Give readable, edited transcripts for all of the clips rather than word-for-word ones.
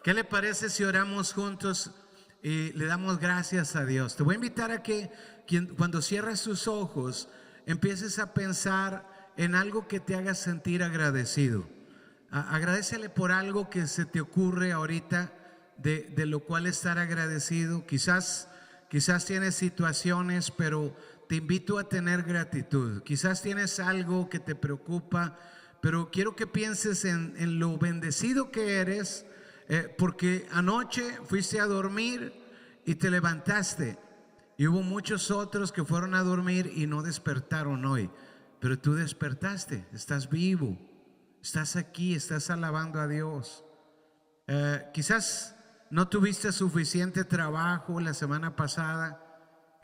¿Qué le parece si oramos juntos y le damos gracias a Dios? Te voy a invitar a que cuando cierres tus ojos empieces a pensar en algo que te haga sentir agradecido. Agradécele por algo que se te ocurre ahorita de lo cual estar agradecido. Quizás tienes situaciones, pero te invito a tener gratitud. Quizás tienes algo que te preocupa, pero quiero que pienses en lo bendecido que eres, porque anoche fuiste a dormir y te levantaste, y hubo muchos otros que fueron a dormir y no despertaron hoy, pero tú despertaste, estás vivo, estás aquí, estás alabando a Dios. Quizás no tuviste suficiente trabajo la semana pasada.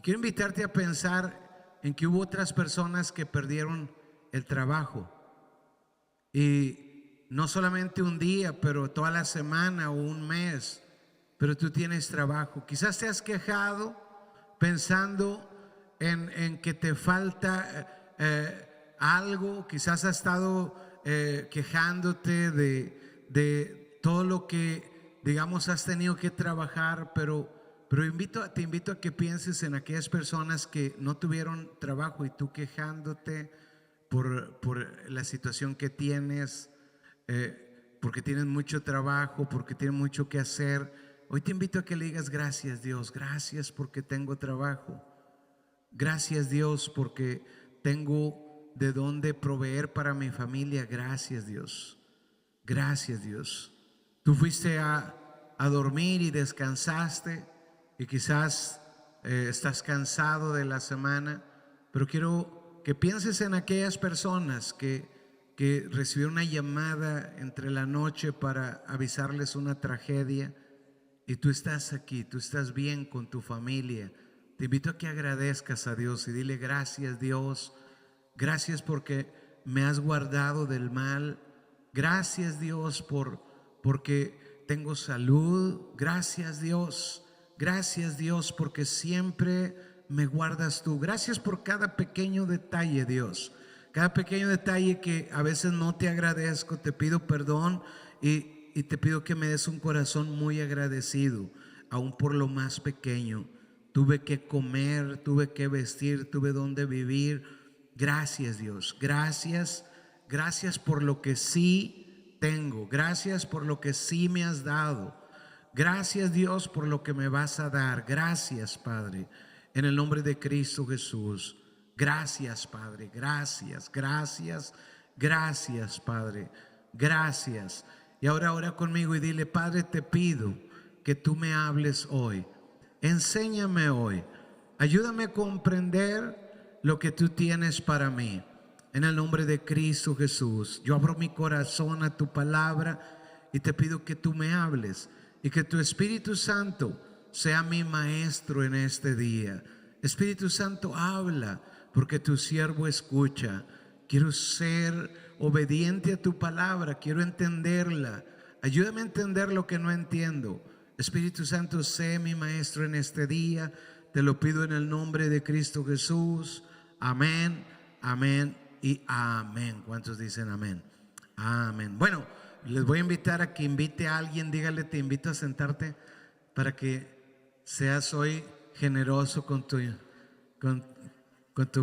Quiero invitarte a pensar en que hubo otras personas que perdieron el trabajo, y no solamente un día, pero toda la semana o un mes, pero tú tienes trabajo. Quizás te has quejado pensando en que te falta algo. Quizás has estado quejándote de todo lo que, digamos, has tenido que trabajar, pero te invito a que pienses en aquellas personas que no tuvieron trabajo y tú quejándote por la situación que tienes, porque tienes mucho trabajo, porque tienes mucho que hacer. Hoy te invito a que le digas gracias, Dios, gracias porque tengo trabajo. Gracias, Dios, porque tengo de dónde proveer para mi familia. Gracias, Dios. Gracias, Dios. Tú fuiste a dormir y descansaste, y quizás estás cansado de la semana, pero quiero que pienses en aquellas personas que recibieron una llamada entre la noche para avisarles una tragedia, y tú estás aquí, tú estás bien con tu familia. Te invito a que agradezcas a Dios y dile gracias, Dios. Gracias porque me has guardado del mal. Gracias, Dios, porque tengo salud. Gracias, Dios. Gracias, Dios, porque siempre me guardas tú. Gracias por cada pequeño detalle, Dios. Cada pequeño detalle que a veces no te agradezco. Te pido perdón y te pido que me des un corazón muy agradecido, aún por lo más pequeño. Tuve que comer, tuve que vestir, tuve donde vivir. Gracias, Dios. Gracias. Gracias por lo que sí tengo. Gracias por lo que sí me has dado. Gracias, Dios, por lo que me vas a dar. Gracias, Padre, en el nombre de Cristo Jesús. Gracias, Padre. Gracias, gracias, gracias, Padre. Gracias. Y ahora ora conmigo y dile: Padre, te pido que tú me hables hoy. Enséñame hoy. Ayúdame a comprender lo que tú tienes para mí. En el nombre de Cristo Jesús, yo abro mi corazón a tu palabra y te pido que tú me hables y que tu Espíritu Santo sea mi maestro en este día. Espíritu Santo, habla, porque tu siervo escucha. Quiero ser obediente a tu palabra, quiero entenderla. Ayúdame a entender lo que no entiendo. Espíritu Santo, sé mi maestro en este día. Te lo pido en el nombre de Cristo Jesús. Amén, amén y amén. ¿Cuántos dicen amén? Amén. Bueno, les voy a invitar a que invite a alguien. Dígale: te invito a sentarte, para que seas hoy generoso con tu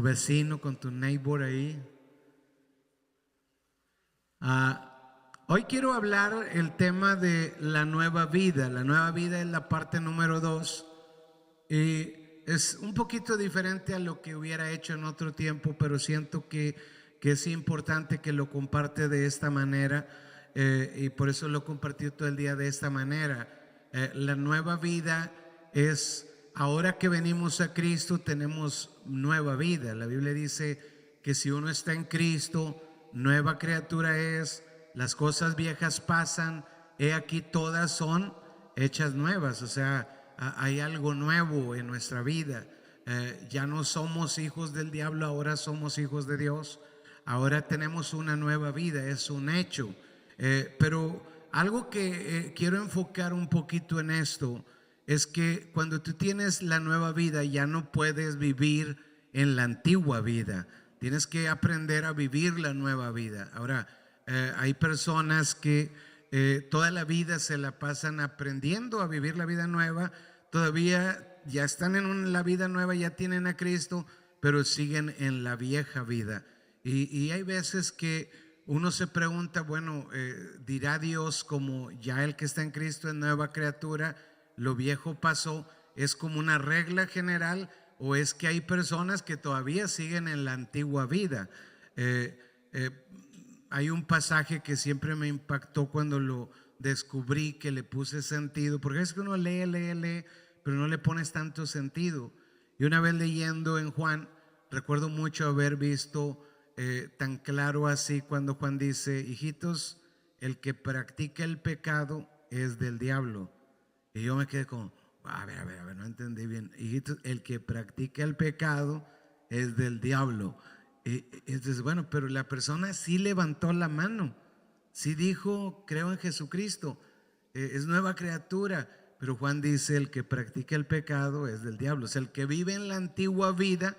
vecino, con tu neighbor ahí. Hoy quiero hablar el tema de la nueva vida. La nueva vida es la parte número 2, y es un poquito diferente a lo que hubiera hecho en otro tiempo, pero siento que es importante que lo comparte de esta manera, y por eso lo he compartido todo el día de esta manera. La nueva vida es, ahora que venimos a Cristo, tenemos nueva vida. La Biblia dice que si uno está en Cristo, nueva criatura es. Las cosas viejas pasan, he aquí todas son hechas nuevas. O sea, hay algo nuevo en nuestra vida. Ya no somos hijos del diablo, ahora somos hijos de Dios. Ahora tenemos una nueva vida, es un hecho. Pero algo que quiero enfocar un poquito en esto es que cuando tú tienes la nueva vida, ya no puedes vivir en la antigua vida. Tienes que aprender a vivir la nueva vida. Ahora, hay personas que toda la vida se la pasan aprendiendo a vivir la vida nueva, todavía ya están en la vida nueva, ya tienen a Cristo, pero siguen en la vieja vida. Y hay veces que uno se pregunta, bueno, dirá Dios como ya el que está en Cristo es nueva criatura, lo viejo pasó, es como una regla general, o es que hay personas que todavía siguen en la antigua vida. Hay un pasaje que siempre me impactó cuando lo descubrí, que le puse sentido, porque es que uno lee, pero no le pones tanto sentido. Y una vez leyendo en Juan, recuerdo mucho haber visto tan claro así cuando Juan dice: hijitos, el que practica el pecado es del diablo. Y yo me quedé como, a ver, no entendí bien. Hijitos, el que practica el pecado es del diablo. Y entonces, bueno, pero la persona sí levantó la mano, sí dijo: creo en Jesucristo, es nueva criatura. Pero Juan dice: el que practica el pecado es del diablo. O sea, el que vive en la antigua vida,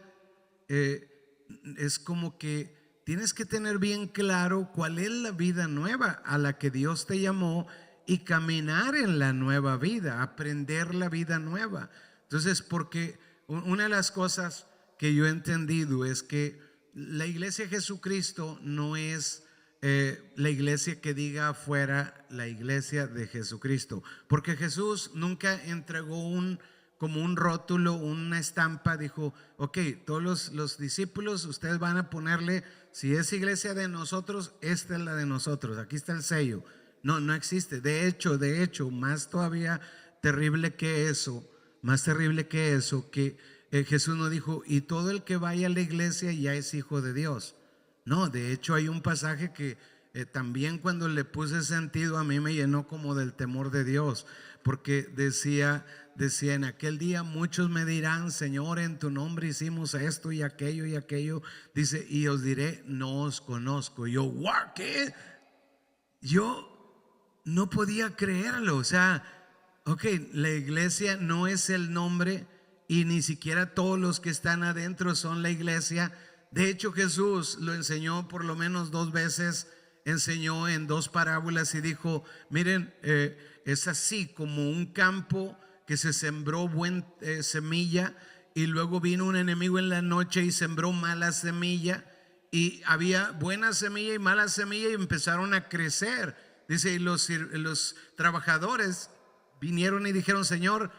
es como que tienes que tener bien claro cuál es la vida nueva a la que Dios te llamó y caminar en la nueva vida, aprender la vida nueva. Entonces, porque una de las cosas que yo he entendido es que la iglesia de Jesucristo no es la iglesia que diga afuera la iglesia de Jesucristo, porque Jesús nunca entregó como un rótulo, una estampa. Dijo: ok, todos los discípulos, ustedes van a ponerle, si es iglesia de nosotros, esta es la de nosotros, aquí está el sello. No existe. De hecho, más todavía terrible que eso, que Jesús no dijo: y todo el que vaya a la iglesia ya es hijo de Dios. No, de hecho hay un pasaje que también cuando le puse sentido a mí me llenó como del temor de Dios, porque decía: en aquel día muchos me dirán: Señor, en tu nombre hicimos esto y aquello. Dice: y os diré, no os conozco. Yo, ¿what? ¿Qué? Yo no podía creerlo. O sea, ok, la iglesia no es el nombre y ni siquiera todos los que están adentro son la iglesia. De hecho, Jesús lo enseñó por lo menos 2 veces, enseñó en 2 parábolas y dijo: miren, es así como un campo que se sembró buena semilla, y luego vino un enemigo en la noche y sembró mala semilla, y había buena semilla y mala semilla y empezaron a crecer. Dice: y los trabajadores vinieron y dijeron: Señor,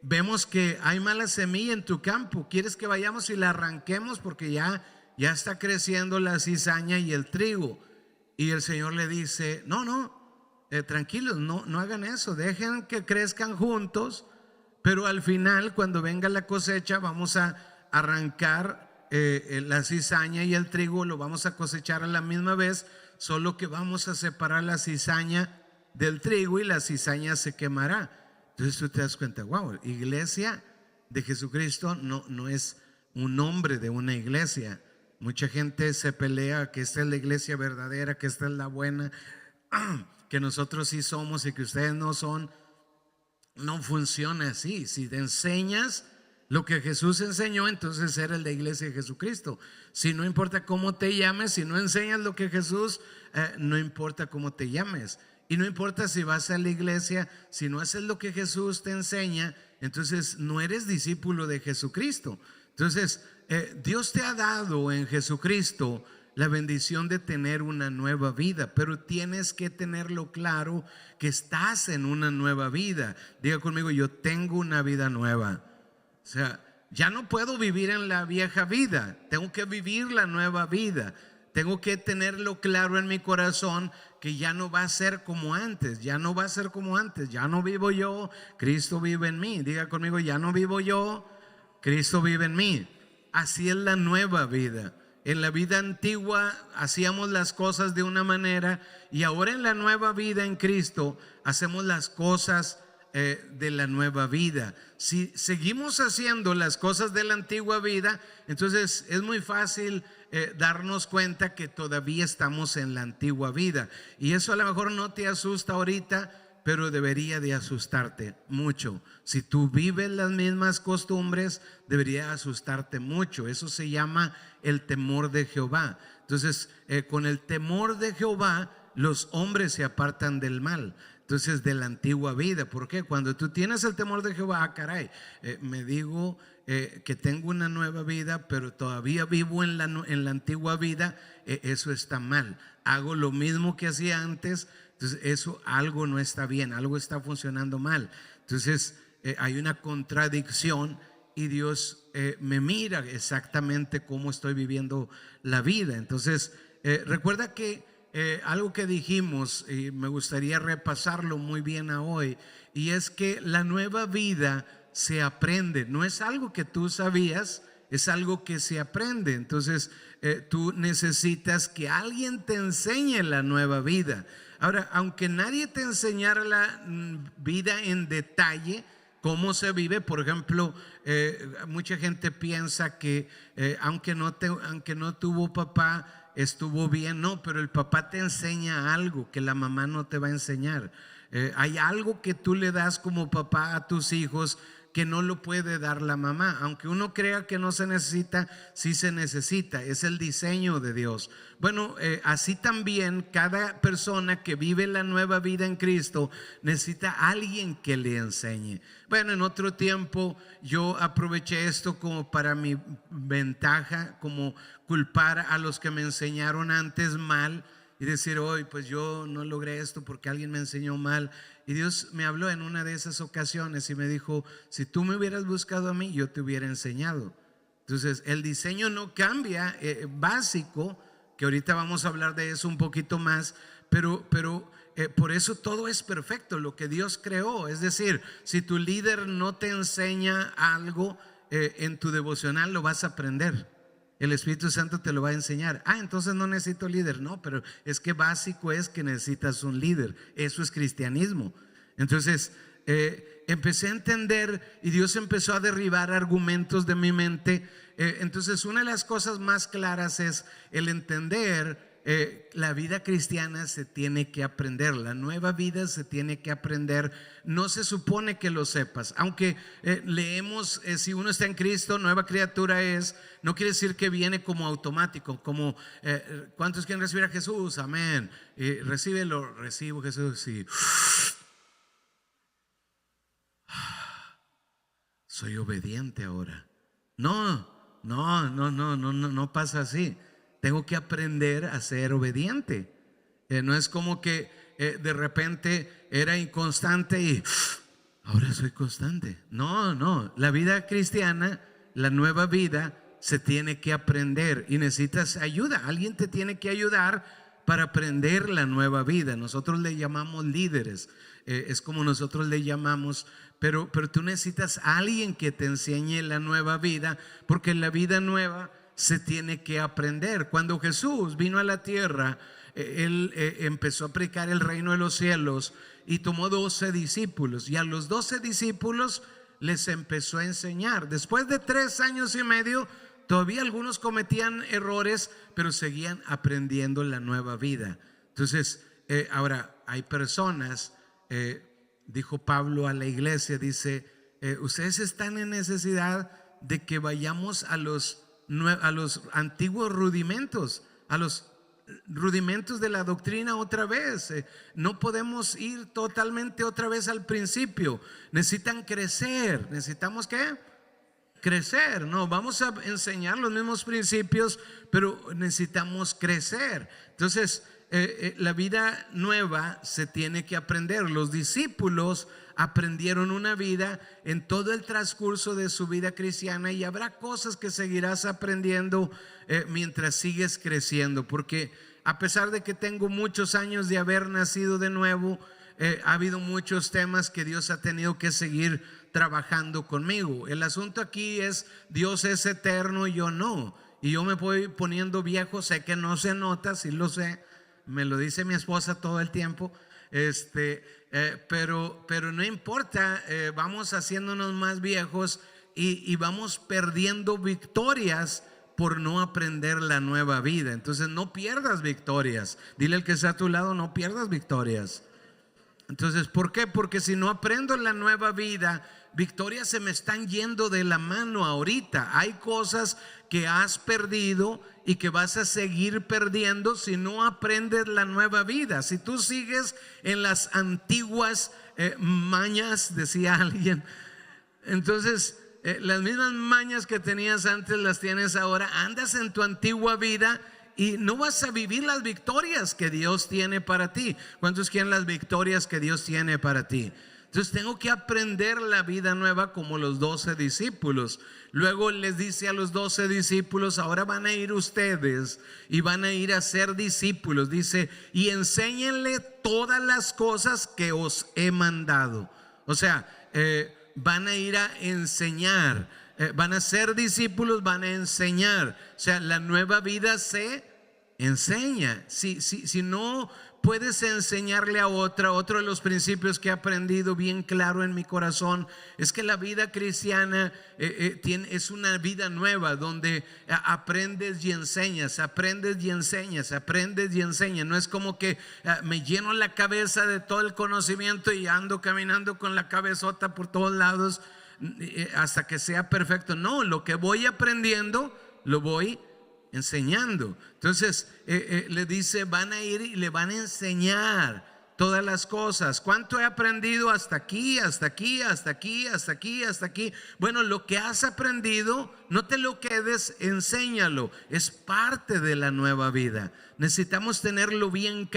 vemos que hay mala semilla en tu campo, ¿quieres que vayamos y la arranquemos? Porque ya está creciendo la cizaña y el trigo. Y el Señor le dice: no, tranquilos, no hagan eso, dejen que crezcan juntos, pero al final, cuando venga la cosecha, vamos a arrancar la cizaña y el trigo, lo vamos a cosechar a la misma vez, solo que vamos a separar la cizaña del trigo y la cizaña se quemará. Entonces tú te das cuenta: wow, iglesia de Jesucristo no es un nombre de una iglesia. Mucha gente se pelea que esta es la iglesia verdadera, que esta es la buena, que nosotros sí somos y que ustedes no son. No funciona así. Si te enseñas lo que Jesús enseñó, entonces eres la iglesia de Jesucristo. Si no importa cómo te llames, si no enseñas lo que Jesús, no importa cómo te llames. Y no importa si vas a la iglesia, si no haces lo que Jesús te enseña, entonces no eres discípulo de Jesucristo. Entonces, Dios te ha dado en Jesucristo la bendición de tener una nueva vida, pero tienes que tenerlo claro que estás en una nueva vida. Diga conmigo: yo tengo una vida nueva. O sea, ya no puedo vivir en la vieja vida, tengo que vivir la nueva vida. Tengo que tenerlo claro en mi corazón que ya no va a ser como antes, ya no va a ser como antes. Ya no vivo yo, Cristo vive en mí. Diga conmigo: ya no vivo yo, Cristo vive en mí. Así es la nueva vida. En la vida antigua hacíamos las cosas de una manera, y ahora en la nueva vida en Cristo hacemos las cosas de la nueva vida. Si seguimos haciendo las cosas de la antigua vida, entonces es muy fácil darnos cuenta que todavía estamos en la antigua vida, y eso a lo mejor no te asusta ahorita, pero debería de asustarte mucho. Si tú vives las mismas costumbres, debería asustarte mucho. Eso se llama el temor de Jehová. Entonces, con el temor de Jehová, los hombres se apartan del mal. Entonces, de la antigua vida. ¿Por qué? Cuando tú tienes el temor de Jehová, caray, me digo que tengo una nueva vida, pero todavía vivo en la antigua vida, eso está mal. Hago lo mismo que hacía antes, entonces eso algo no está bien, algo está funcionando mal. Entonces, hay una contradicción y Dios me mira exactamente cómo estoy viviendo la vida. Entonces, recuerda que algo que dijimos y me gustaría repasarlo muy bien a hoy, y es que la nueva vida se aprende, no es algo que tú sabías, es algo que se aprende. Entonces tú necesitas que alguien te enseñe la nueva vida. Ahora, aunque nadie te enseñara la vida en detalle, cómo se vive, por ejemplo, mucha gente piensa que aunque no tuvo papá, estuvo bien. No, pero el papá te enseña algo que la mamá no te va a enseñar. Hay algo que tú le das como papá a tus hijos que no lo puede dar la mamá. Aunque uno crea que no se necesita, sí se necesita. Es el diseño de Dios. Bueno, así también cada persona que vive la nueva vida en Cristo necesita a alguien que le enseñe. Bueno, en otro tiempo yo aproveché esto como para mi ventaja, como culpar a los que me enseñaron antes mal y decir, hoy pues yo no logré esto porque alguien me enseñó mal. Y Dios me habló en una de esas ocasiones y me dijo, si tú me hubieras buscado a mí, yo te hubiera enseñado. Entonces el diseño no cambia, básico, que ahorita vamos a hablar de eso un poquito más, pero por eso todo es perfecto, lo que Dios creó. Es decir, si tu líder no te enseña algo en tu devocional, lo vas a aprender. El Espíritu Santo te lo va a enseñar. Entonces no necesito líder. No, pero es que básico es que necesitas un líder. Eso es cristianismo. Entonces empecé a entender y Dios empezó a derribar argumentos de mi mente. Entonces una de las cosas más claras es el entender la vida cristiana se tiene que aprender, la nueva vida se tiene que aprender. No se supone que lo sepas, aunque leemos si uno está en Cristo, nueva criatura es, no quiere decir que viene como automático, como ¿cuántos quieren recibir a Jesús? Amén. Recíbelo, recibo Jesús y soy obediente ahora. No pasa así. Tengo que aprender a ser obediente. No es como que de repente era inconstante y ahora soy constante. No, la vida cristiana, la nueva vida se tiene que aprender y necesitas ayuda. Alguien te tiene que ayudar para aprender la nueva vida. Nosotros le llamamos líderes, es como nosotros le llamamos, pero tú necesitas a alguien que te enseñe la nueva vida, porque la vida nueva se tiene que aprender. Cuando Jesús vino a la tierra, él empezó a predicar el reino de los cielos y tomó 12 discípulos, y a los 12 discípulos les empezó a enseñar. Después de 3 años y medio, todavía algunos cometían errores, pero seguían aprendiendo la nueva vida. Entonces ahora hay personas, dijo Pablo a la iglesia, dice, ustedes están en necesidad de que vayamos a los antiguos rudimentos, a los rudimentos de la doctrina otra vez. No podemos ir totalmente otra vez al principio. Necesitan crecer. ¿Necesitamos qué? Crecer. No, vamos a enseñar los mismos principios, pero necesitamos crecer. Entonces la vida nueva se tiene que aprender. Los discípulos aprendieron una vida en todo el transcurso de su vida cristiana, y habrá cosas que seguirás aprendiendo mientras sigues creciendo, porque a pesar de que tengo muchos años de haber nacido de nuevo, ha habido muchos temas que Dios ha tenido que seguir trabajando conmigo. El asunto aquí es, Dios es eterno y yo no, y yo me voy poniendo viejo. Sé que no se nota, sí lo sé, me lo dice mi esposa todo el tiempo. Pero no importa, vamos haciéndonos más viejos y vamos perdiendo victorias por no aprender la nueva vida. Entonces no pierdas victorias. Dile al que está a tu lado, no pierdas victorias. Entonces, ¿por qué? Porque si no aprendo la nueva vida, victorias se me están yendo de la mano ahorita. Hay cosas que has perdido y que vas a seguir perdiendo si no aprendes la nueva vida. Si tú sigues en las antiguas mañas, decía alguien, entonces las mismas mañas que tenías antes las tienes ahora. Andas en tu antigua vida y no vas a vivir las victorias que Dios tiene para ti. ¿Cuántos quieren las victorias que Dios tiene para ti? Entonces tengo que aprender la vida nueva como los 12 discípulos. Luego les dice a los 12 discípulos: ahora van a ir ustedes y van a ir a ser discípulos. Dice: y enséñenle todas las cosas que os he mandado. O sea, van a ir a enseñar, van a ser discípulos, van a enseñar. O sea, la nueva vida se enseña. Si no puedes enseñarle a otro de los principios que he aprendido bien claro en mi corazón es que la vida cristiana es una vida nueva donde aprendes y enseñas, aprendes y enseñas, aprendes y enseñas. No es como que me lleno la cabeza de todo el conocimiento y ando caminando con la cabezota por todos lados hasta que sea perfecto. No, lo que voy aprendiendo lo voy enseñando. Entonces le dice: van a ir y le van a enseñar todas las cosas. ¿Cuánto he aprendido hasta aquí, hasta aquí, hasta aquí, hasta aquí, hasta aquí? Bueno, lo que has aprendido, no te lo quedes, enséñalo. Es parte de la nueva vida. Necesitamos tenerlo bien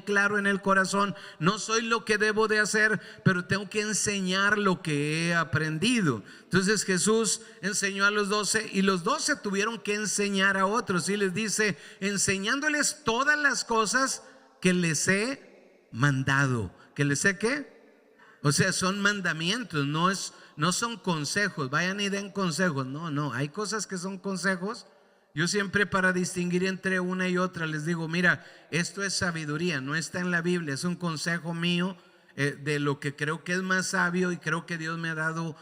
claro en el corazón. No soy lo que debo de hacer, pero tengo que enseñar lo que he aprendido. Entonces Jesús enseñó a los 12 y los 12 tuvieron que enseñar a otros. Y les dice: enseñándoles todas las cosas que les he mandado. ¿Que les sé qué? O sea, son mandamientos, no son consejos. Vayan y den consejos. No, hay cosas que son consejos. Yo siempre, para distinguir entre una y otra, les digo: mira, esto es sabiduría, no está en la Biblia, es un consejo mío de lo que creo que es más sabio, y creo que Dios me ha dado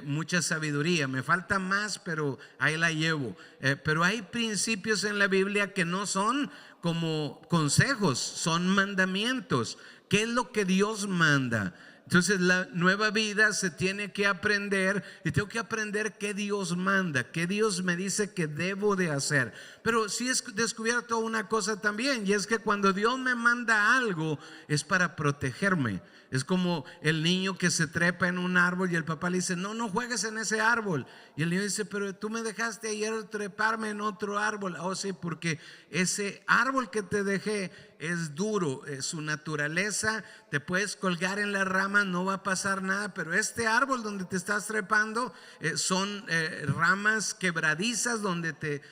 mucha sabiduría. Me falta más, pero ahí la llevo. Pero hay principios en la Biblia que no son como consejos, son mandamientos. ¿Qué es lo que Dios manda? Entonces la nueva vida se tiene que aprender, y tengo que aprender qué Dios manda, qué Dios me dice que debo de hacer. Pero sí he descubierto una cosa también, y es que cuando Dios me manda algo es para protegerme. Es como el niño que se trepa en un árbol y el papá le dice: no juegues en ese árbol. Y el niño dice: pero tú me dejaste ayer treparme en otro árbol. Oh, sí, porque ese árbol que te dejé es duro, su naturaleza, te puedes colgar en las ramas, no va a pasar nada. Pero este árbol donde te estás trepando son ramas quebradizas, donde te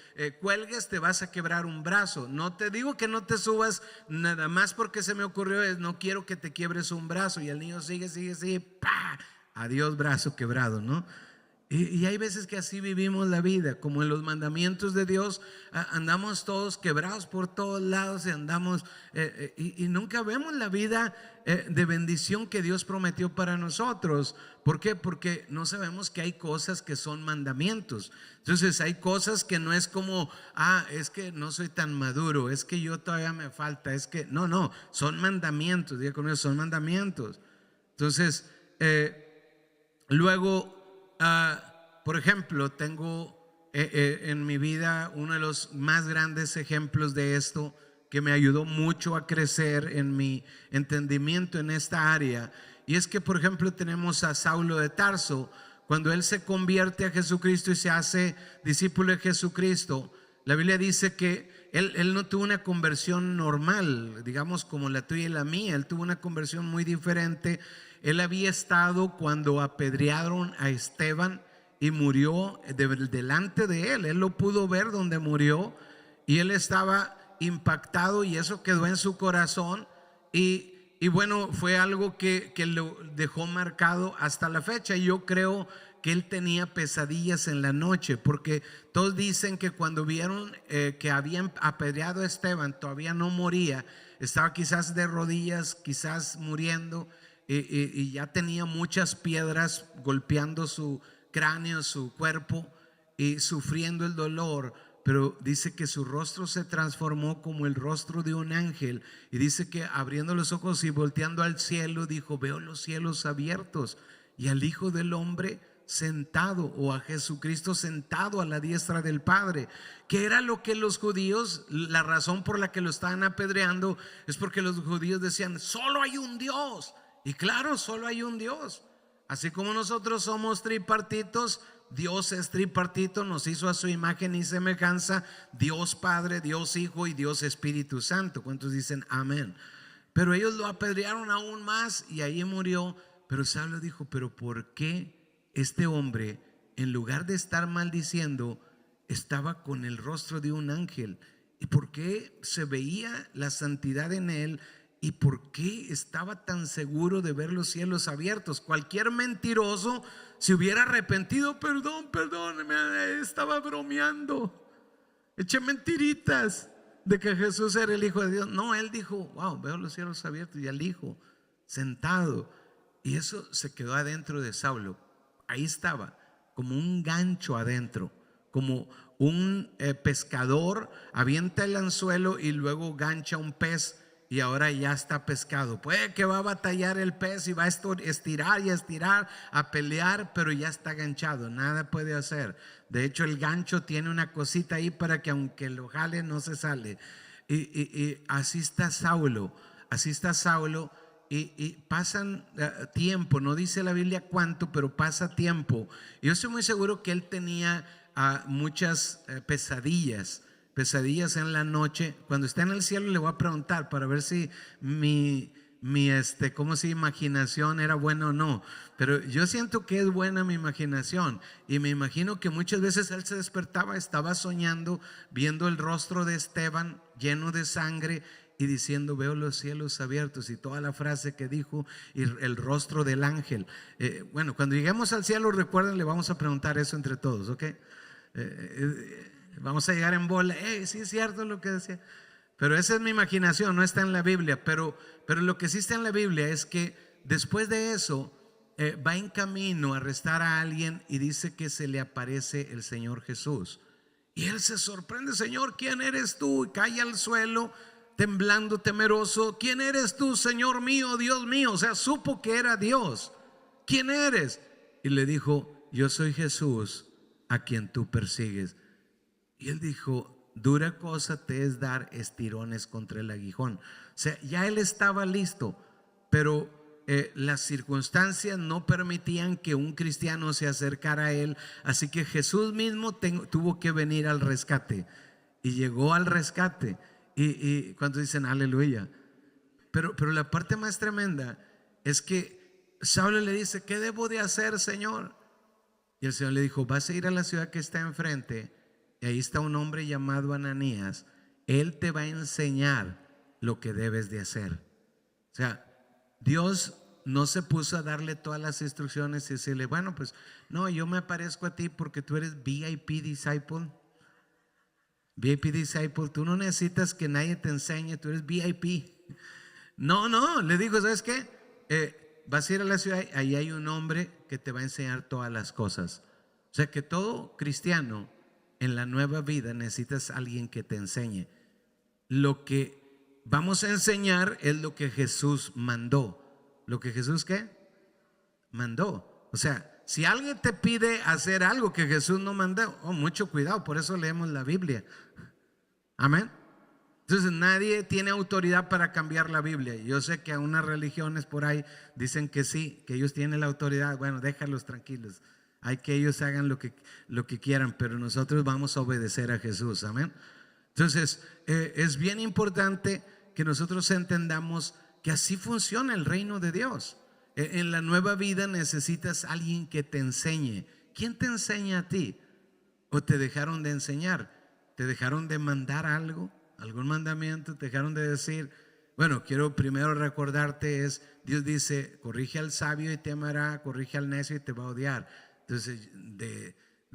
cuelgues te vas a quebrar un brazo. No te digo que no te subas nada más porque se me ocurrió, no quiero que te quiebres un brazo. Y el niño sigue, ¡pah! Adiós, brazo quebrado, ¿no? Y hay veces que así vivimos la vida, como en los mandamientos de Dios. Andamos todos quebrados por todos lados y andamos y nunca vemos la vida de bendición que Dios prometió para nosotros. ¿Por qué? Porque no sabemos que hay cosas que son mandamientos. Entonces hay cosas que no es como: es que no soy tan maduro, es que yo todavía me falta, es que no, son mandamientos. Diga conmigo: son mandamientos. Entonces luego por ejemplo, tengo en mi vida uno de los más grandes ejemplos de esto, que me ayudó mucho a crecer en mi entendimiento en esta área. Y es que, por ejemplo, tenemos a Saulo de Tarso. Cuando él se convierte a Jesucristo y se hace discípulo de Jesucristo, la Biblia dice que él no tuvo una conversión normal, digamos como la tuya y la mía. Él tuvo una conversión muy diferente. Él había estado cuando apedrearon a Esteban y murió delante de él. Él lo pudo ver donde murió, y él estaba impactado, y eso quedó en su corazón. Y bueno, fue algo que lo dejó marcado hasta la fecha. Y yo creo que él tenía pesadillas en la noche, porque todos dicen que cuando vieron que habían apedreado a Esteban, todavía no moría, estaba quizás de rodillas, quizás muriendo, y ya tenía muchas piedras golpeando su cráneo, su cuerpo, y sufriendo el dolor. pero dice que su rostro se transformó como el rostro de un ángel, y dice que abriendo los ojos y volteando al cielo dijo: veo los cielos abiertos y al Hijo del Hombre sentado, o a Jesucristo sentado a la diestra del Padre. Que era lo que los judíos, la razón por la que lo estaban apedreando es porque los judíos decían: solo hay un Dios. Y claro, solo hay un Dios. Así como nosotros somos tripartitos, Dios es tripartito, nos hizo a su imagen y semejanza, Dios Padre, Dios Hijo y Dios Espíritu Santo. ¿Cuántos dicen amén? Pero ellos lo apedrearon aún más y ahí murió. Pero Saulo dijo: pero ¿por qué este hombre, en lugar de estar maldiciendo, estaba con el rostro de un ángel? ¿Y por qué se veía la santidad en él? ¿Y por qué estaba tan seguro de ver los cielos abiertos? Cualquier mentiroso se hubiera arrepentido: perdón, estaba bromeando, eché mentiritas de que Jesús era el Hijo de Dios. No, él dijo: wow, veo los cielos abiertos y al Hijo sentado. Y eso se quedó adentro de Saulo. Ahí estaba, como un gancho adentro, como un pescador avienta el anzuelo y luego gancha un pez, y ahora ya está pescado. Puede que va a batallar el pez y va a estirar y estirar, a pelear, pero ya está ganchado, nada puede hacer. De hecho, el gancho tiene una cosita ahí para que aunque lo jale no se sale. Y así está Saulo, así está Saulo. Y pasan tiempo, no dice la Biblia cuánto, pero pasa tiempo. Yo estoy muy seguro que él tenía muchas pesadillas en la noche. Cuando está en el cielo le voy a preguntar para ver si mi ¿cómo se imaginación era buena o no? Pero yo siento que es buena mi imaginación, y me imagino que muchas veces él se despertaba, estaba soñando, viendo el rostro de Esteban lleno de sangre y diciendo: veo los cielos abiertos, y toda la frase que dijo, y el rostro del ángel. Bueno, cuando lleguemos al cielo, recuerden, le vamos a preguntar eso entre todos, ¿ok? Vamos a llegar en bola: sí es cierto lo que decía. Pero esa es mi imaginación, no está en la Biblia. Pero lo que sí está en la Biblia es que después de eso va en camino a arrestar a alguien, y dice que se le aparece el Señor Jesús. Y él se sorprende: Señor, ¿quién eres tú? Y cae al suelo temblando, temeroso. ¿Quién eres tú, Señor mío, Dios mío? O sea, supo que era Dios. ¿Quién eres? Y le dijo: yo soy Jesús a quien tú persigues. Y él dijo: dura cosa te es dar estirones contra el aguijón. O sea, ya él estaba listo, pero las circunstancias no permitían que un cristiano se acercara a él. Así que Jesús mismo tuvo que venir al rescate, y llegó al rescate. Y cuando dicen aleluya. Pero la parte más tremenda es que Saulo le dice: ¿qué debo de hacer, Señor? Y el Señor le dijo: vas a ir a la ciudad que está enfrente, y ahí está un hombre llamado Ananías. Él te va a enseñar lo que debes de hacer. O sea, Dios no se puso a darle todas las instrucciones y decirle: bueno, pues no, yo me aparezco a ti porque tú eres VIP disciple. VIP disciple, tú no necesitas que nadie te enseñe, tú eres VIP. No, le digo: ¿sabes qué? Vas a ir a la ciudad, ahí hay un hombre que te va a enseñar todas las cosas. O sea que todo cristiano en la nueva vida necesitas a alguien que te enseñe. Lo que vamos a enseñar es lo que Jesús mandó. ¿Lo que Jesús qué? Mandó. O sea, si alguien te pide hacer algo que Jesús no mandó, mucho cuidado, por eso leemos la Biblia. Amén. Entonces nadie tiene autoridad para cambiar la Biblia. Yo sé que a unas religiones por ahí dicen que sí, que ellos tienen la autoridad. Bueno, déjalos tranquilos. Hay que ellos hagan lo que quieran, pero nosotros vamos a obedecer a Jesús. Amén. Entonces es bien importante que nosotros entendamos que así funciona el reino de Dios. En la nueva vida necesitas a alguien que te enseñe. ¿Quién te enseña a ti? ¿O te dejaron de enseñar? ¿Te dejaron de mandar algo? ¿Algún mandamiento? ¿Te dejaron de decir? Bueno, quiero primero recordarte Dios dice: corrige al sabio y te amará, corrige al necio y te va a odiar. Entonces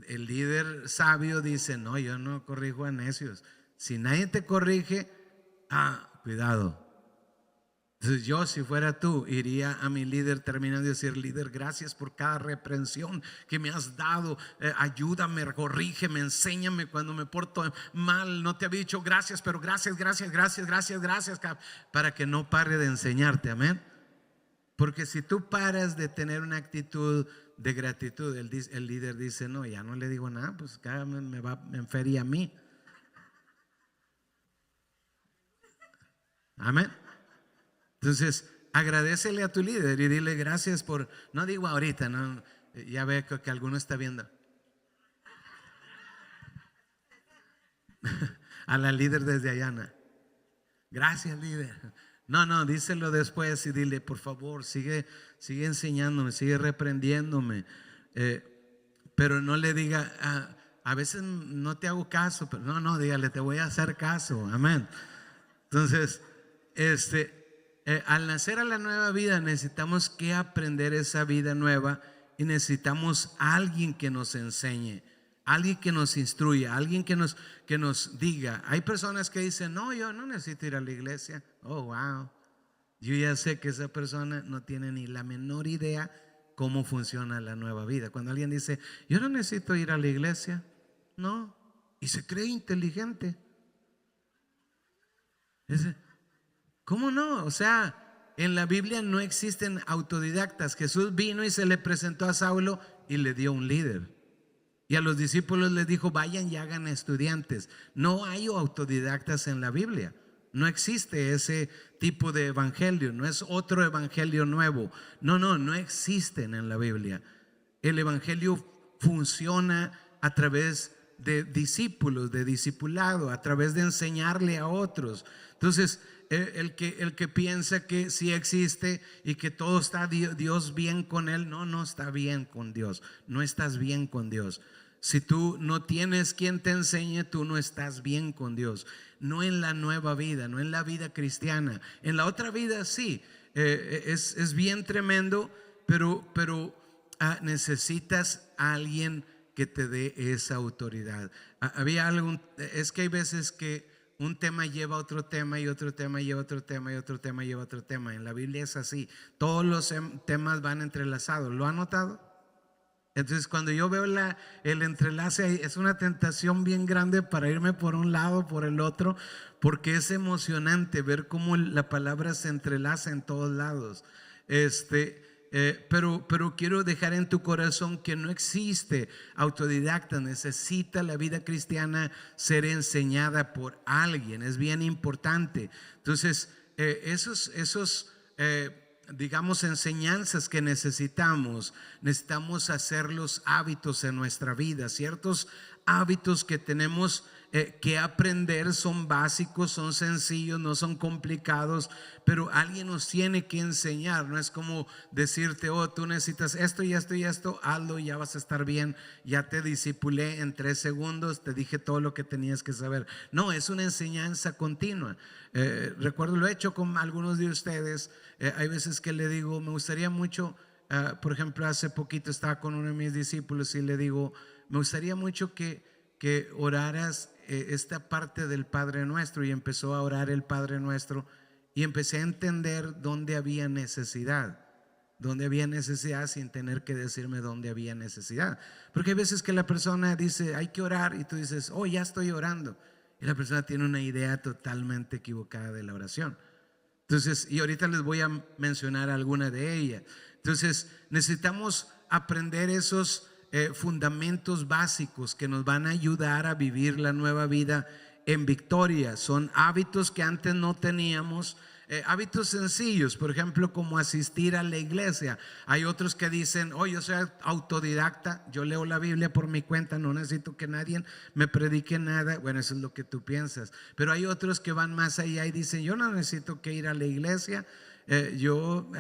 el líder sabio dice: no, yo no corrijo a necios. Si nadie te corrige, cuidado. Entonces yo, si fuera tú, iría a mi líder terminando de decir: líder, gracias por cada reprensión que me has dado, ayúdame, corrígeme, enséñame cuando me porto mal. No te había dicho gracias, pero gracias, para que no pare de enseñarte. Amén. Porque si tú paras de tener una actitud de gratitud, el líder dice: no, ya no le digo nada, pues cada vez me enfería a mí. Amén. Entonces, agradecele a tu líder y dile: gracias por, no digo ahorita, no, ya ve que alguno está viendo a la líder desde allá. Gracias, líder. No, díselo después y dile: por favor, sigue enseñándome, sigue reprendiéndome. Pero no le diga: a veces no te hago caso, pero no, dígale: te voy a hacer caso. Amén. Entonces, al nacer a la nueva vida necesitamos que aprender esa vida nueva, y necesitamos a alguien que nos enseñe, alguien que nos instruya, alguien que nos diga. Hay personas que dicen: no, yo no necesito ir a la iglesia. Oh, wow. Yo ya sé que esa persona no tiene ni la menor idea cómo funciona la nueva vida. Cuando alguien dice: yo no necesito ir a la iglesia, no, y se cree inteligente. ¿Cómo no? O sea, en la Biblia no existen autodidactas. Jesús vino y se le presentó a Saulo y le dio un líder. Y a los discípulos les dijo: vayan y hagan estudiantes. No hay autodidactas en la Biblia. No existe ese tipo de evangelio. No es otro evangelio nuevo. No existen en la Biblia. El evangelio funciona a través de discípulos, de discipulado, a través de enseñarle a otros. Entonces, el que piensa que sí existe y que todo está Dios bien con él, no está bien con Dios. No estás bien con Dios. Si tú no tienes quien te enseñe, tú no estás bien con Dios. No en la nueva vida, no en la vida cristiana. En la otra vida sí, es bien tremendo, pero necesitas a alguien que te dé esa autoridad. Había algo, es que hay veces que un tema lleva a otro tema, y otro tema lleva a otro tema, y otro tema lleva a otro tema. En la Biblia es así, todos los temas van entrelazados. ¿Lo han notado? Entonces, cuando yo veo el entrelace, es una tentación bien grande para irme por un lado, por el otro, porque es emocionante ver cómo la palabra se entrelaza en todos lados. Pero quiero dejar en tu corazón que no existe autodidacta. Necesita la vida cristiana ser enseñada por alguien. Es bien importante. Entonces, esos digamos, enseñanzas que necesitamos hacerlos hábitos en nuestra vida. Ciertos hábitos que tenemos que aprender son básicos, son sencillos, no son complicados, pero alguien nos tiene que enseñar. No es como decirte: oh, tú necesitas esto y esto y esto, hazlo y ya vas a estar bien. Ya te discipulé en 3 segundos, te dije todo lo que tenías que saber. No, es una enseñanza continua. Recuerdo, lo he hecho con algunos de ustedes. Hay veces que le digo: me gustaría mucho, por ejemplo, hace poquito estaba con uno de mis discípulos y le digo: me gustaría mucho que oraras esta parte del Padre Nuestro. Y empezó a orar el Padre Nuestro, y empecé a entender dónde había necesidad sin tener que decirme dónde había necesidad. Porque hay veces que la persona dice: hay que orar, y tú dices: oh, ya estoy orando, y la persona tiene una idea totalmente equivocada de la oración. Entonces, y ahorita les voy a mencionar alguna de ellas. Entonces, necesitamos aprender esos fundamentos básicos que nos van a ayudar a vivir la nueva vida en victoria. Son hábitos que antes no teníamos. Hábitos sencillos, por ejemplo, como asistir a la iglesia. Hay otros que dicen: oh, yo soy autodidacta, yo leo la Biblia por mi cuenta, no necesito que nadie me predique nada. Bueno, eso es lo que tú piensas. Pero hay otros que van más allá y dicen: yo no necesito que ir a la iglesia. Yo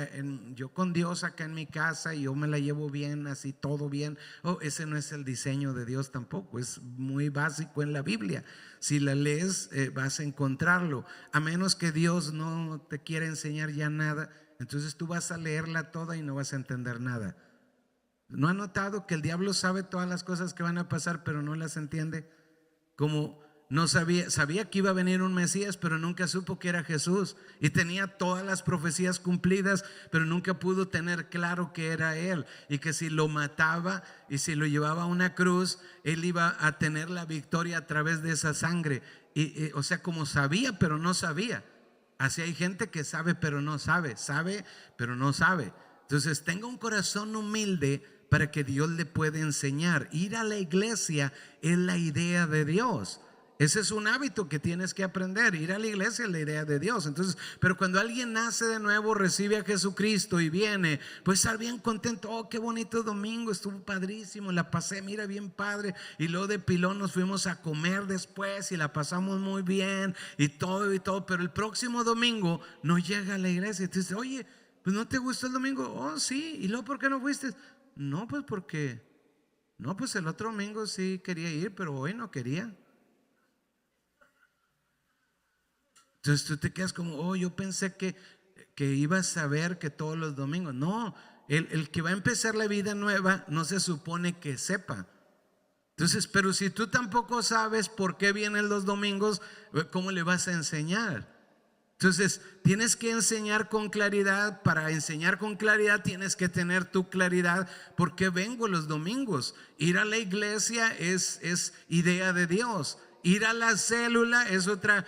con Dios acá en mi casa, yo me la llevo bien, así todo bien. Oh, ese no es el diseño de Dios tampoco. Es muy básico en la Biblia. Si la lees, vas a encontrarlo. A menos que Dios no te quiera enseñar ya nada, entonces tú vas a leerla toda y no vas a entender nada. ¿No ha notado que el diablo sabe todas las cosas que van a pasar, pero no las entiende? Como no sabía que iba a venir un Mesías, pero nunca supo que era Jesús. Y tenía todas las profecías cumplidas, pero nunca pudo tener claro que era Él. Y que si lo mataba y si lo llevaba a una cruz, Él iba a tener la victoria a través de esa sangre. O sea, como sabía, pero no sabía. Así hay gente que sabe, pero no sabe. Sabe, pero no sabe. Entonces, tenga un corazón humilde para que Dios le pueda enseñar. Ir a la iglesia es la idea de Dios. Ese es un hábito que tienes que aprender. Ir a la iglesia es la idea de Dios. Entonces, pero cuando alguien nace de nuevo, recibe a Jesucristo y viene, pues estar bien contento. Oh, qué bonito domingo, estuvo padrísimo, la pasé, mira, bien padre. Y luego de pilón nos fuimos a comer después y la pasamos muy bien y todo. Pero el próximo domingo no llega a la iglesia. Entonces, oye, pues ¿no te gustó el domingo? Oh, sí. ¿Y luego por qué no fuiste? No, pues porque, no, pues el otro domingo sí quería ir, pero hoy no quería. Entonces tú te quedas como, oh, yo pensé que ibas a ver que todos los domingos. No, el que va a empezar la vida nueva no se supone que sepa. Entonces, pero si tú tampoco sabes por qué vienen los domingos, ¿cómo le vas a enseñar? Entonces, tienes que enseñar con claridad. Para enseñar con claridad tienes que tener tu claridad. ¿Por qué vengo los domingos? Ir a la iglesia es idea de Dios. Ir a la célula es otra,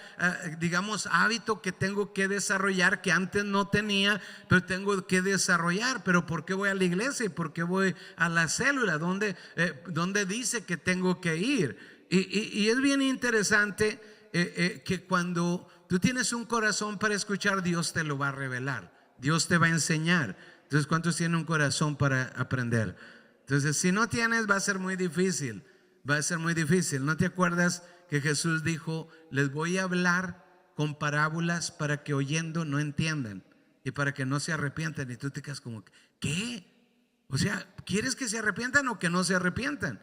digamos, hábito que tengo que desarrollar, que antes no tenía, pero tengo que desarrollar. Pero ¿por qué voy a la iglesia y por qué voy a la célula? ¿Dónde dice que tengo que ir? Y es bien interesante que cuando tú tienes un corazón para escuchar, Dios te lo va a revelar, Dios te va a enseñar. Entonces, ¿cuántos tienen un corazón para aprender? Entonces, si no tienes, va a ser muy difícil. Va a ser muy difícil. ¿No te acuerdas que Jesús dijo: les voy a hablar con parábolas para que oyendo no entiendan y para que no se arrepientan? Y tú te quedas como, ¿qué? O sea, ¿quieres que se arrepientan o que no se arrepientan?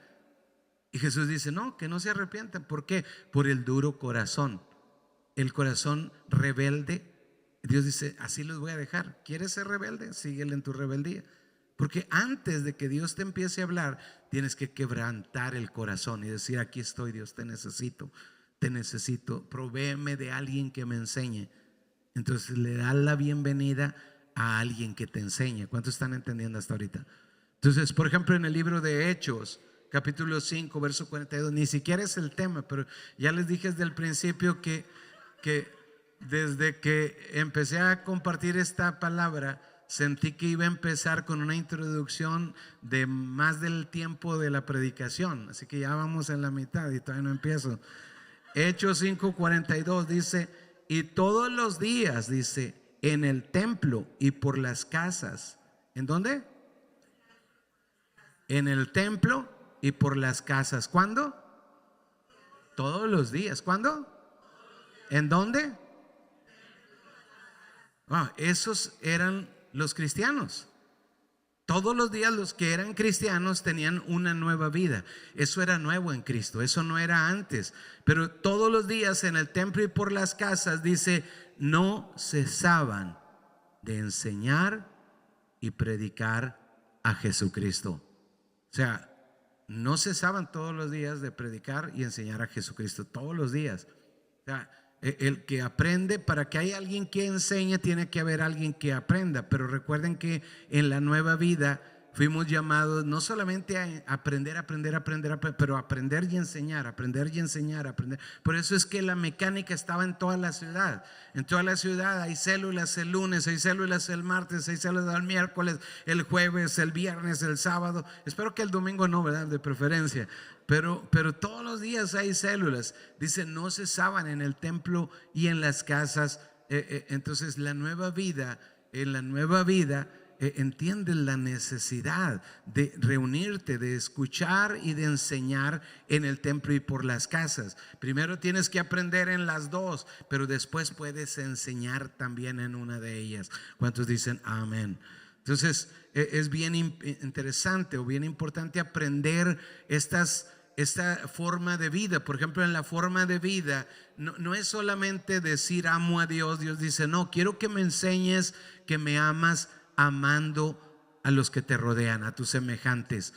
Y Jesús dice, no, que no se arrepientan. ¿Por qué? Por el duro corazón, el corazón rebelde. Dios dice, así los voy a dejar. ¿Quieres ser rebelde? Síguele en tu rebeldía. Porque antes de que Dios te empiece a hablar, tienes que quebrantar el corazón y decir, aquí estoy, Dios, te necesito, provéeme de alguien que me enseñe. Entonces le das la bienvenida a alguien que te enseñe. ¿Cuántos están entendiendo hasta ahorita? Entonces, por ejemplo, en el libro de Hechos, capítulo 5, verso 42, ni siquiera es el tema, pero ya les dije desde el principio que desde que empecé a compartir esta palabra, sentí que iba a empezar con una introducción de más del tiempo de la predicación. Así que ya vamos en la mitad y todavía no empiezo. Hechos 5:42 dice, y todos los días, dice, en el templo y por las casas. ¿En dónde? En el templo y por las casas. ¿Cuándo? Todos los días. ¿Cuándo? ¿En dónde? Esos eran los cristianos. Todos los días los que eran cristianos tenían una nueva vida. Eso era nuevo en Cristo, eso no era antes. Pero todos los días en el templo y por las casas, dice, no cesaban de enseñar y predicar a Jesucristo. O sea, no cesaban todos los días de predicar y enseñar a Jesucristo, todos los días. O sea, el que aprende, para que haya alguien que enseñe, tiene que haber alguien que aprenda. Pero recuerden que en la nueva vida fuimos llamados no solamente a aprender, pero aprender y enseñar. Por eso es que la mecánica estaba en toda la ciudad. En toda la ciudad hay células el lunes, hay células el martes, hay células el miércoles, el jueves, el viernes, el sábado. Espero que el domingo no, ¿verdad? De preferencia. Pero todos los días hay células. Dice, no cesaban en el templo y en las casas. Entonces en la nueva vida entiendes la necesidad de reunirte, de escuchar y de enseñar en el templo y por las casas. Primero tienes que aprender en las dos, pero después puedes enseñar también en una de ellas. ¿Cuántos dicen amén? Entonces es bien interesante o bien importante aprender esta forma de vida. Por ejemplo, en la forma de vida no es solamente decir amo a Dios. Dios dice, no, quiero que me enseñes que me amas amando a los que te rodean, a tus semejantes.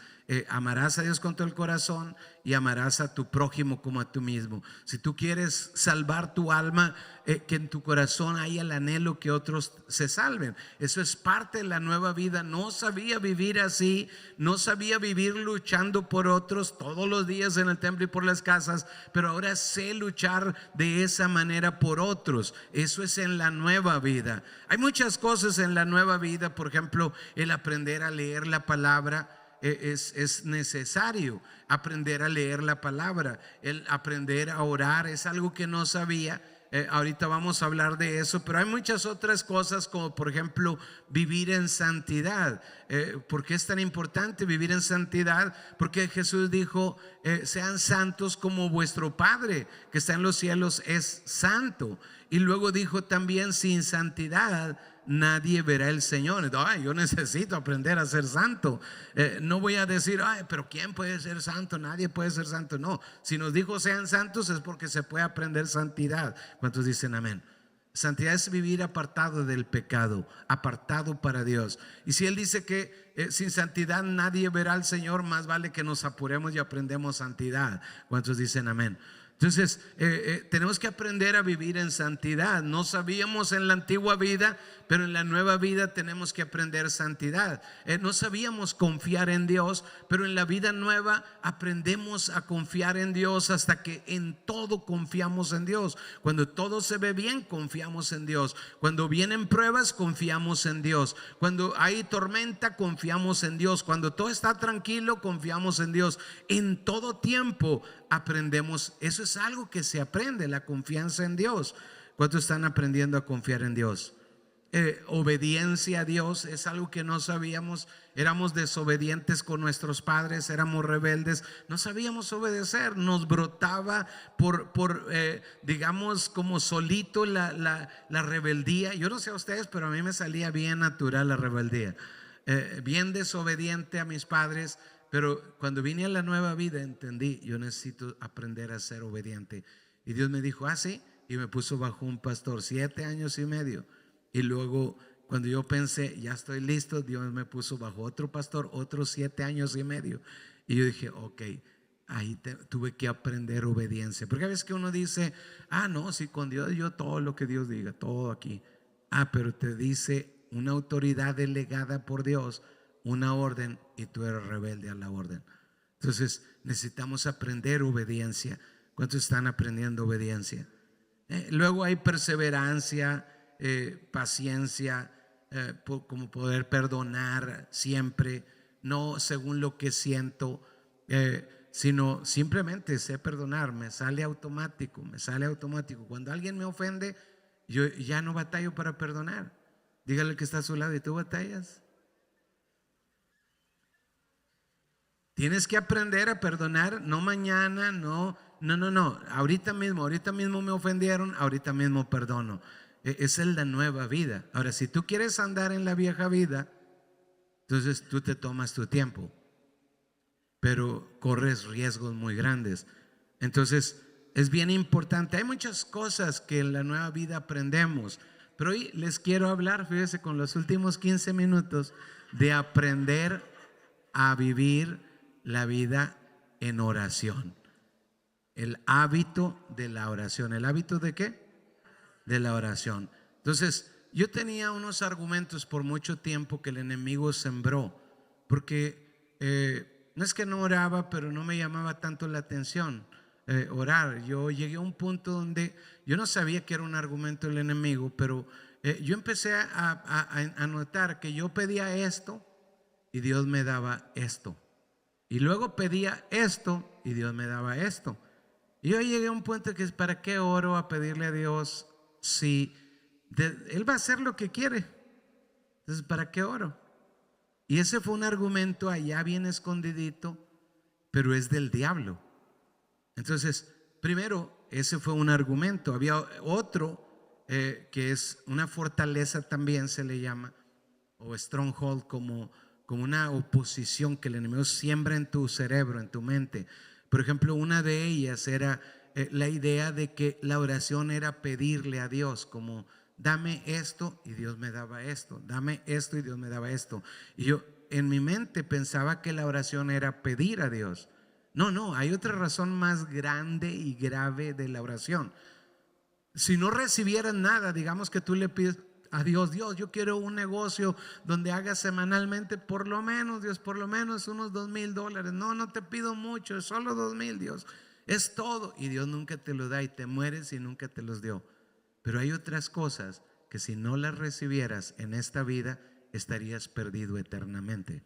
amarás a Dios con todo el corazón y amarás a tu prójimo como a tú mismo. Si tú quieres salvar tu alma, que en tu corazón haya el anhelo que otros se salven. Eso es parte de la nueva vida. No sabía vivir así, no sabía vivir luchando por otros todos los días en el templo y por las casas, pero ahora sé luchar de esa manera por otros. Eso es en la nueva vida. Hay muchas cosas en la nueva vida, por ejemplo, el aprender a leer la palabra. Es necesario aprender a leer la palabra. El aprender a orar es algo que no sabía. Ahorita vamos a hablar de eso, pero hay muchas otras cosas, como por ejemplo vivir en santidad. ¿Por qué es tan importante vivir en santidad? Porque Jesús dijo, sean santos como vuestro Padre que está en los cielos es santo. Y luego dijo también, sin santidad nadie verá al Señor. Ay, yo necesito aprender a ser santo. No voy a decir, ay, pero ¿quién puede ser santo? Nadie puede ser santo. No, si nos dijo sean santos es porque se puede aprender santidad. ¿Cuántos dicen amén? Santidad es vivir apartado del pecado, apartado para Dios. Y si Él dice que sin santidad nadie verá al Señor, más vale que nos apuremos y aprendemos santidad. ¿Cuántos dicen amén? Entonces tenemos que aprender a vivir en santidad. No sabíamos en la antigua vida, pero en la nueva vida tenemos que aprender santidad. No sabíamos confiar en Dios, pero en la vida nueva aprendemos a confiar en Dios hasta que en todo confiamos en Dios. Cuando todo se ve bien, confiamos en Dios. Cuando vienen pruebas, confiamos en Dios. Cuando hay tormenta, confiamos en Dios. Cuando todo está tranquilo, confiamos en Dios. En todo tiempo aprendemos. Eso es algo que se aprende, la confianza en Dios. ¿Cuántos están aprendiendo a confiar en Dios? Obediencia a Dios es algo que no sabíamos. Éramos desobedientes con nuestros padres, éramos rebeldes, no sabíamos obedecer, nos brotaba digamos como solito la rebeldía. Yo no sé a ustedes, pero a mí me salía bien natural la rebeldía. Bien desobediente a mis padres. Pero cuando vine a la nueva vida entendí, yo necesito aprender a ser obediente. Y Dios me dijo, sí, y me puso bajo un pastor 7 años y medio. Y luego cuando yo pensé, ya estoy listo, Dios me puso bajo otro pastor otros 7 años y medio. Y yo dije, ok, ahí tuve que aprender obediencia. Porque a veces que uno dice, no, si con Dios yo todo lo que Dios diga, todo aquí. Pero te dice una autoridad delegada por Dios una orden y tú eres rebelde a la orden. Entonces necesitamos aprender obediencia. ¿Cuántos están aprendiendo obediencia? Luego hay perseverancia, paciencia, como poder perdonar siempre, no según lo que siento, sino simplemente sé perdonar. Me sale automático. Cuando alguien me ofende, yo ya no batallo para perdonar. Dígale al que está a su lado, ¿y tú batallas? Tienes que aprender a perdonar, no mañana, no. Ahorita mismo me ofendieron, ahorita mismo perdono. Esa es la nueva vida. Ahora, si tú quieres andar en la vieja vida, entonces tú te tomas tu tiempo, pero corres riesgos muy grandes. Entonces es bien importante. Hay muchas cosas que en la nueva vida aprendemos, pero hoy les quiero hablar, fíjense, con los últimos 15 minutos de aprender a vivir la vida en oración. El hábito de la oración. ¿El hábito de qué? De la oración. Entonces, yo tenía unos argumentos por mucho tiempo que el enemigo sembró, porque no es que no oraba, pero no me llamaba tanto la atención orar. Yo llegué a un punto donde yo no sabía que era un argumento del enemigo, pero yo empecé a notar que yo pedía esto y Dios me daba esto. Y luego pedía esto y Dios me daba esto. Y yo llegué a un punto que es, ¿para qué oro a pedirle a Dios si Él va a hacer lo que quiere? Entonces, ¿para qué oro? Y ese fue un argumento allá bien escondidito, pero es del diablo. Entonces, primero, ese fue un argumento. Había otro que es una fortaleza, también se le llama, o stronghold, como una oposición que el enemigo siembra en tu cerebro, en tu mente. Por ejemplo, una de ellas era la idea de que la oración era pedirle a Dios, como dame esto y Dios me daba esto, dame esto y Dios me daba esto. Y yo en mi mente pensaba que la oración era pedir a Dios. No, hay otra razón más grande y grave de la oración. Si no recibieras nada, digamos que tú le pides a Dios: Dios, yo quiero un negocio donde haga semanalmente por lo menos, Dios, por lo menos unos $2,000. No te pido mucho, solo 2,000, Dios, es todo. Y Dios nunca te lo da y te mueres y nunca te los dio. Pero hay otras cosas que si no las recibieras en esta vida, estarías perdido eternamente.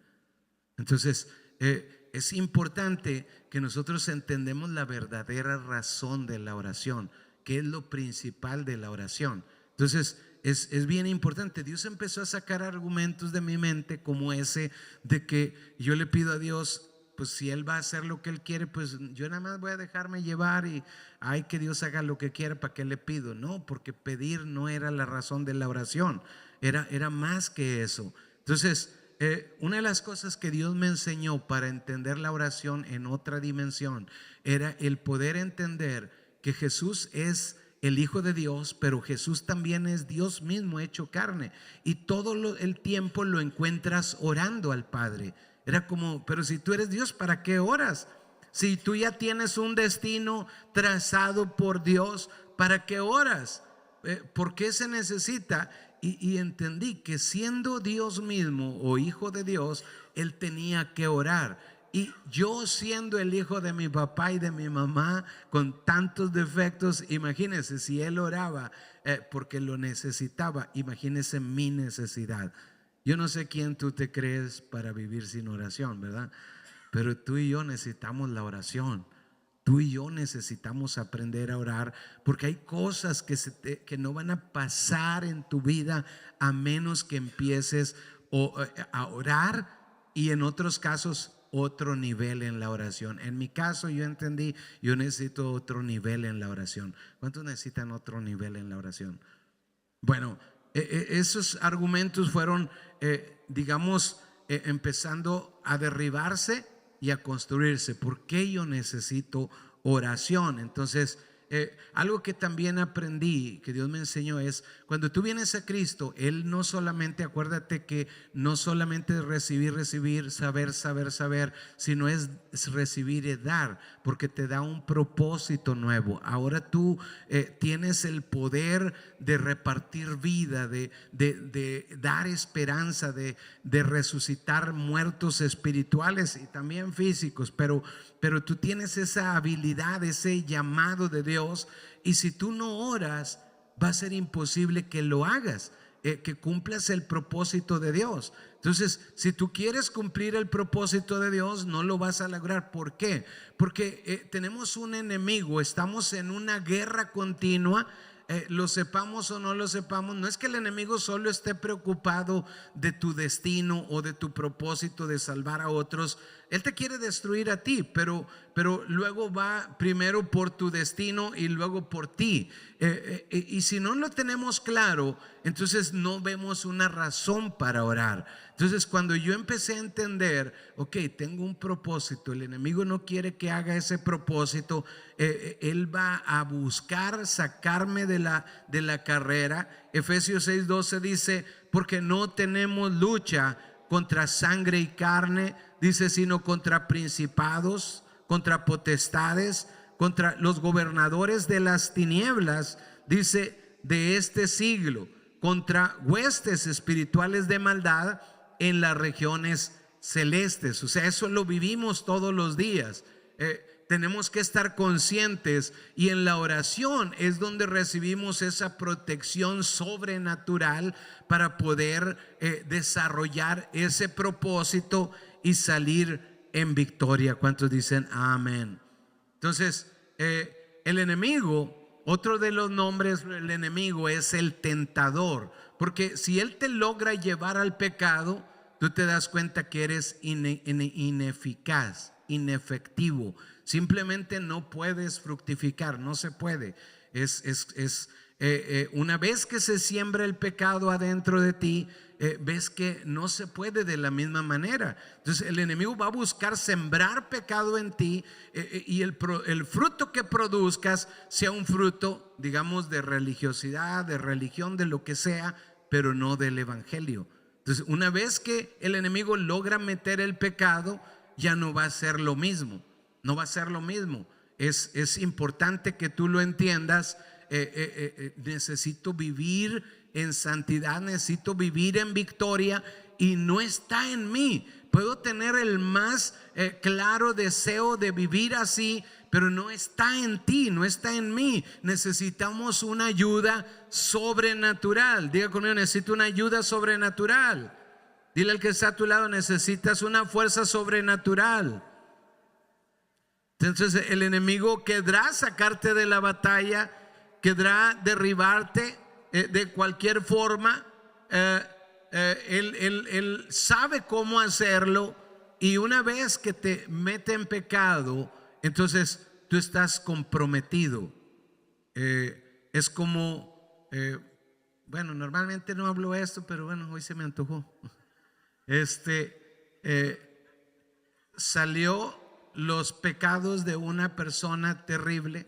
Entonces es importante que nosotros entendamos la verdadera razón de la oración, que es lo principal de la oración. Entonces es bien importante. Dios empezó a sacar argumentos de mi mente como ese de que yo le pido a Dios, pues si Él va a hacer lo que Él quiere, pues yo nada más voy a dejarme llevar y hay que Dios haga lo que quiera, ¿para qué le pido? No, porque pedir no era la razón de la oración, era más que eso. Entonces una de las cosas que Dios me enseñó para entender la oración en otra dimensión era el poder entender que Jesús es el Hijo de Dios, pero Jesús también es Dios mismo hecho carne, y todo el tiempo lo encuentras orando al Padre. Era como, pero si tú eres Dios, ¿para qué oras? Si tú ya tienes un destino trazado por Dios, ¿para qué oras? ¿Por qué se necesita? Y entendí que siendo Dios mismo o Hijo de Dios, Él tenía que orar. Y yo, siendo el hijo de mi papá y de mi mamá, con tantos defectos, imagínense, si Él oraba porque lo necesitaba, imagínense mi necesidad. Yo no sé quién tú te crees para vivir sin oración, ¿verdad? Pero tú y yo necesitamos la oración. Tú y yo necesitamos aprender a orar, porque hay cosas que no van a pasar en tu vida a menos que empieces a orar, y en otros casos otro nivel en la oración. En mi caso yo entendí, yo necesito otro nivel en la oración. ¿Cuántos necesitan otro nivel en la oración? Bueno, esos argumentos fueron digamos empezando a derribarse y a construirse. ¿Por qué yo necesito oración? Entonces algo que también aprendí, que Dios me enseñó, es cuando tú vienes a Cristo, Él no solamente, acuérdate que no solamente es recibir, saber, sino es recibir y dar, porque te da un propósito nuevo. Ahora tú tienes el poder de repartir vida, de dar esperanza, de resucitar muertos espirituales y también físicos, pero tú tienes esa habilidad, ese llamado de Dios, y si tú no oras, va a ser imposible que lo hagas, que cumplas el propósito de Dios. Entonces, si tú quieres cumplir el propósito de Dios, no lo vas a lograr. ¿Por qué? Porque tenemos un enemigo, estamos en una guerra continua. Lo sepamos o no lo sepamos, no es que el enemigo solo esté preocupado de tu destino o de tu propósito de salvar a otros. Él te quiere destruir a ti, pero luego va primero por tu destino y luego por ti. Y si no lo tenemos claro, entonces no vemos una razón para orar. Entonces cuando yo empecé a entender, ok, tengo un propósito, el enemigo no quiere que haga ese propósito, él va a buscar sacarme de la carrera. Efesios 6:12 dice: porque no tenemos lucha contra sangre y carne, dice, sino contra principados, contra potestades, contra los gobernadores de las tinieblas, dice, de este siglo, contra huestes espirituales de maldad en las regiones celestes. O sea, eso lo vivimos todos los días. Tenemos que estar conscientes, y en la oración es donde recibimos esa protección sobrenatural para poder desarrollar ese propósito y salir en victoria. ¿Cuántos dicen amén? Entonces el enemigo, otro de los nombres del enemigo es el tentador, porque si él te logra llevar al pecado, tú te das cuenta que eres ineficaz, inefectivo. Simplemente no puedes fructificar, no se puede. Una vez que se siembra el pecado adentro de ti, ves que no se puede de la misma manera. Entonces el enemigo va a buscar sembrar pecado en ti, y el fruto que produzcas sea un fruto, digamos, de religiosidad, de religión, de lo que sea, pero no del evangelio. Entonces, una vez que el enemigo logra meter el pecado, ya no va a ser lo mismo. No va a ser lo mismo. Es importante que tú lo entiendas. Necesito vivir en santidad, necesito vivir en victoria, y no está en mí. Puedo tener el más claro deseo de vivir así, pero no está en ti, no está en mí. Necesitamos una ayuda sobrenatural. Diga conmigo: necesito una ayuda sobrenatural. Dile al que está a tu lado: necesitas una fuerza sobrenatural. Entonces el enemigo querrá sacarte de la batalla, querrá derribarte de cualquier forma. Él sabe cómo hacerlo, y una vez que te mete en pecado, entonces tú estás comprometido. Es como, bueno, normalmente no hablo esto, pero bueno, hoy se me antojó. Salió los pecados de una persona terrible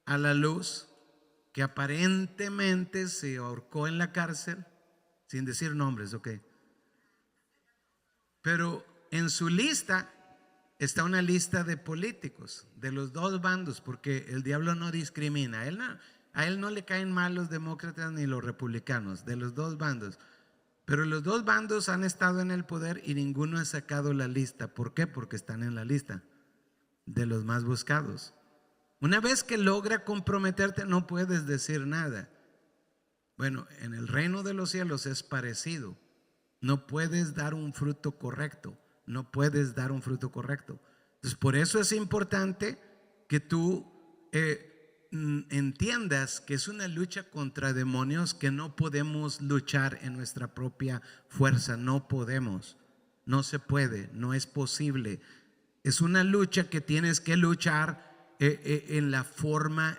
a la luz, que aparentemente se ahorcó en la cárcel, sin decir nombres, ok. Pero en su lista está una lista de políticos de los dos bandos, porque el diablo no discrimina. A él no le caen mal los demócratas ni los republicanos, de los dos bandos. Pero los dos bandos han estado en el poder y ninguno ha sacado la lista. ¿Por qué? Porque están en la lista de los más buscados. Una vez que logra comprometerte, no puedes decir nada. Bueno, en el reino de los cielos es parecido. No puedes dar un fruto correcto. No puedes dar un fruto correcto. Entonces, por eso es importante que tú entiendas que es una lucha contra demonios, que no podemos luchar en nuestra propia fuerza. No podemos, no se puede, no es posible. Es una lucha que tienes que luchar en la forma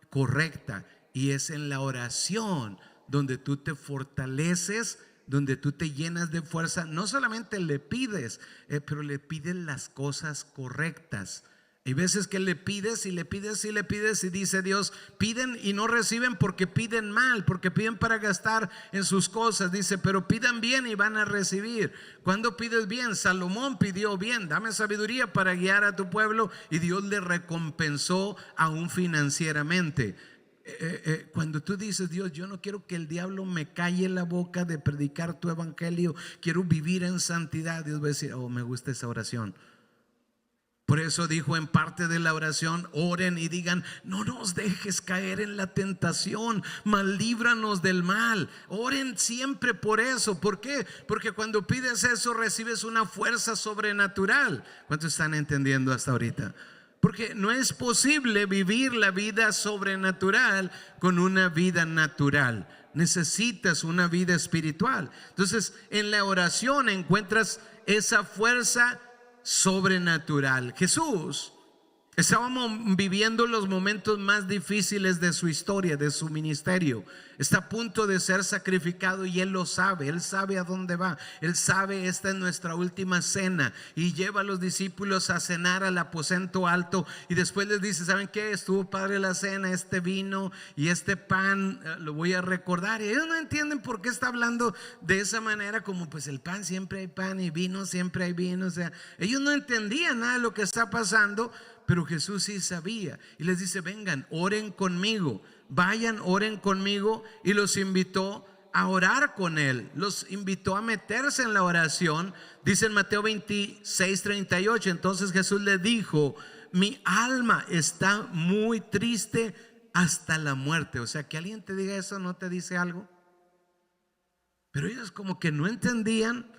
correcta, y es en la oración donde tú te fortaleces, donde tú te llenas de fuerza. No solamente le pides, pero le pides las cosas correctas. Hay veces que le pides y le pides y le pides, y dice Dios: piden y no reciben porque piden mal, porque piden para gastar en sus cosas. Dice: pero pidan bien y van a recibir. Cuando pides bien, Salomón pidió bien: dame sabiduría para guiar a tu pueblo, y Dios le recompensó aún financieramente. Cuando tú dices: Dios, yo no quiero que el diablo me calle la boca de predicar tu evangelio, quiero vivir en santidad, Dios va a decir: oh, me gusta esa oración. Por eso dijo en parte de la oración: oren y digan: no nos dejes caer en la tentación, mas líbranos del mal. Oren siempre por eso. ¿Por qué? Porque cuando pides eso, recibes una fuerza sobrenatural. ¿Cuántos están entendiendo hasta ahorita? Porque no es posible vivir la vida sobrenatural con una vida natural. Necesitas una vida espiritual. Entonces, en la oración encuentras esa fuerza sobrenatural. Jesús estaba viviendo los momentos más difíciles de su historia, de su ministerio. Está a punto de ser sacrificado, y Él lo sabe. Él sabe a dónde va. Él sabe: esta es nuestra última cena. Y lleva a los discípulos a cenar al aposento alto, y después les dice: ¿saben qué? Estuvo padre la cena, este vino y este pan lo voy a recordar. Y ellos no entienden por qué está hablando de esa manera, como pues el pan siempre hay pan y vino siempre hay vino. O sea, ellos no entendían nada de lo que está pasando, pero Jesús sí sabía, y les dice: vengan, oren conmigo, vayan, oren conmigo. Y los invitó a orar con Él, los invitó a meterse en la oración. Dice en Mateo 26:38: entonces Jesús le dijo: mi alma está muy triste hasta la muerte. O sea, que alguien te diga eso, ¿no te dice algo? Pero ellos como que no entendían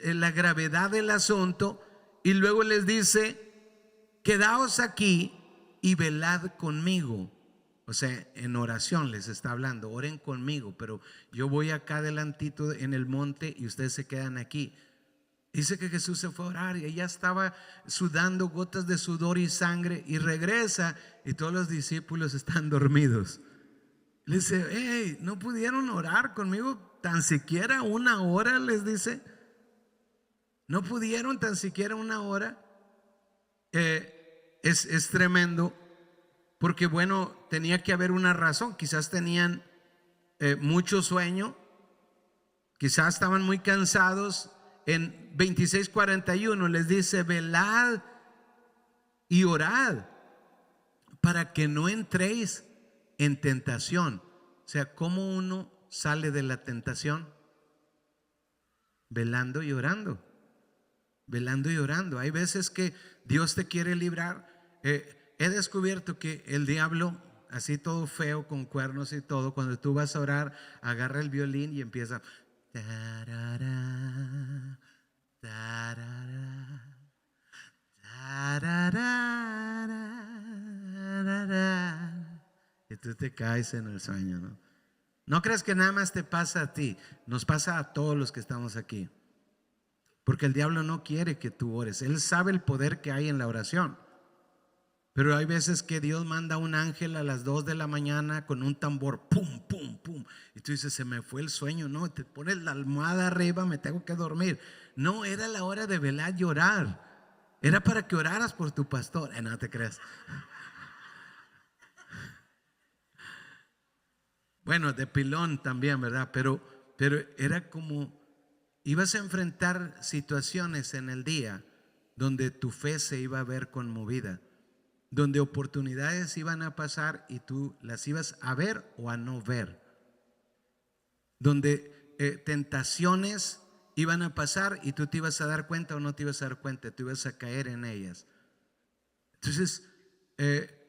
la gravedad del asunto, y luego les dice: quedaos aquí y velad conmigo. O sea, en oración les está hablando: oren conmigo, pero yo voy acá adelantito en el monte y ustedes se quedan aquí. Dice que Jesús se fue a orar, y ella estaba sudando gotas de sudor y sangre, y regresa y todos los discípulos están dormidos. Le dice: hey, ¿no pudieron orar conmigo tan siquiera una hora? Les dice: ¿no pudieron tan siquiera una hora? Es tremendo, porque bueno, tenía que haber una razón. Quizás tenían mucho sueño, Quizás estaban muy cansados. En 26:41 les dice: velad y orad para que no entréis en tentación. O sea, ¿cómo uno sale de la tentación? Velando y orando. Velando y orando. Hay veces que Dios te quiere librar. He descubierto que el diablo, así todo feo, con cuernos y todo, cuando tú vas a orar, agarra el violín y empieza tarara, tarara, tarara, y tú te caes en el sueño, ¿no? No creas que nada más te pasa a ti, nos pasa a todos los que estamos aquí. Porque el diablo no quiere que tú ores. Él sabe el poder que hay en la oración. Pero hay veces que Dios manda un ángel a las 2 de la mañana con un tambor, pum, pum, pum. Y tú dices: se me fue el sueño. No, te pones la almohada arriba, me tengo que dormir. No, era la hora de velar y orar. Era para que oraras por tu pastor. No te creas. Bueno, de pilón también, ¿verdad? Pero era como... ibas a enfrentar situaciones en el día donde tu fe se iba a ver conmovida, donde oportunidades iban a pasar y tú las ibas a ver o a no ver, donde tentaciones iban a pasar y tú te ibas a dar cuenta o no te ibas a dar cuenta, tú ibas a caer en ellas. Entonces,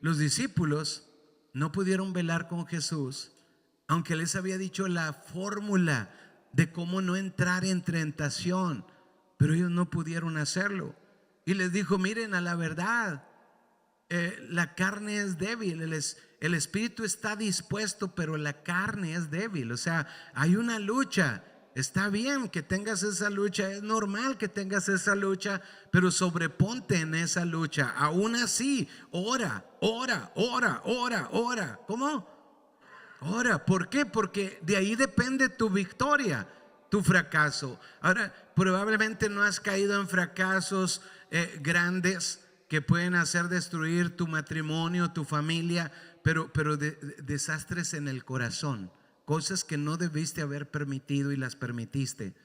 los discípulos no pudieron velar con Jesús, aunque les había dicho la fórmula de cómo no entrar en tentación, pero ellos no pudieron hacerlo. Y les dijo: miren, a la verdad, la carne es débil, el espíritu está dispuesto, pero la carne es débil. O sea, hay una lucha. Está bien que tengas esa lucha, es normal que tengas esa lucha, pero sobreponte en esa lucha. Aún así, ora. ¿Cómo? Ahora, ¿por qué? Porque de ahí depende tu victoria, tu fracaso. Ahora, probablemente no has caído en fracasos grandes que pueden hacer destruir tu matrimonio, tu familia, pero desastres en el corazón, cosas que no debiste haber permitido y las permitiste.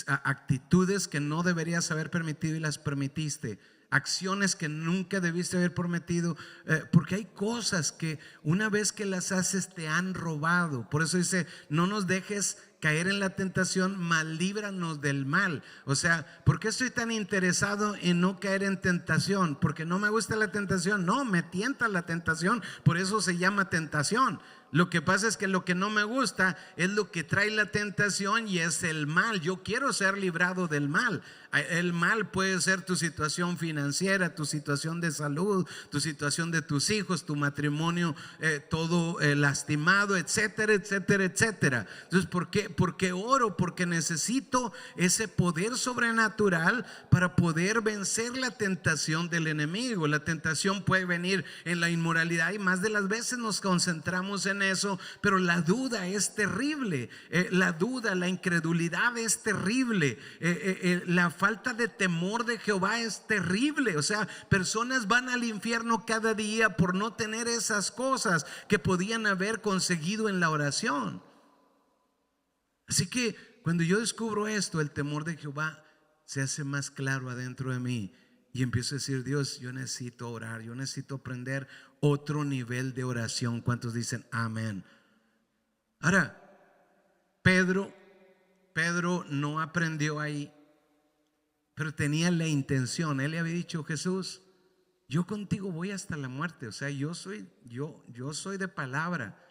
Actitudes que no deberías haber permitido y las permitiste. Acciones que nunca debiste haber prometido, porque hay cosas que una vez que las haces te han robado. Por eso dice: no nos dejes caer en la tentación, mas líbranos del mal. O sea, ¿por qué estoy tan interesado en no caer en tentación? ¿Porque no me gusta la tentación? No, me tienta la tentación, por eso se llama tentación. Lo que pasa es que lo que no me gusta es lo que trae la tentación, y es el mal. Yo quiero ser librado del mal. El mal puede ser tu situación financiera, tu situación de salud, tu situación de tus hijos, tu matrimonio todo lastimado, etcétera, etcétera, etcétera. Entonces, ¿por qué? Porque oro, porque necesito ese poder sobrenatural para poder vencer la tentación del enemigo. La tentación puede venir en la inmoralidad, y más de las veces nos concentramos en eso, pero la duda es terrible. La duda, la incredulidad es terrible. La falta de temor de Jehová es terrible. O sea, personas van al infierno cada día por no tener esas cosas que podían haber conseguido en la oración. Así que cuando yo descubro esto, el temor de Jehová se hace más claro adentro de mí, y empiezo a decir: Dios, yo necesito orar, yo necesito aprender otro nivel de oración. ¿Cuántos dicen amén? Ahora, Pedro no aprendió ahí, pero tenía la intención. Él le había dicho: Jesús, yo contigo voy hasta la muerte. O sea, yo soy de palabra.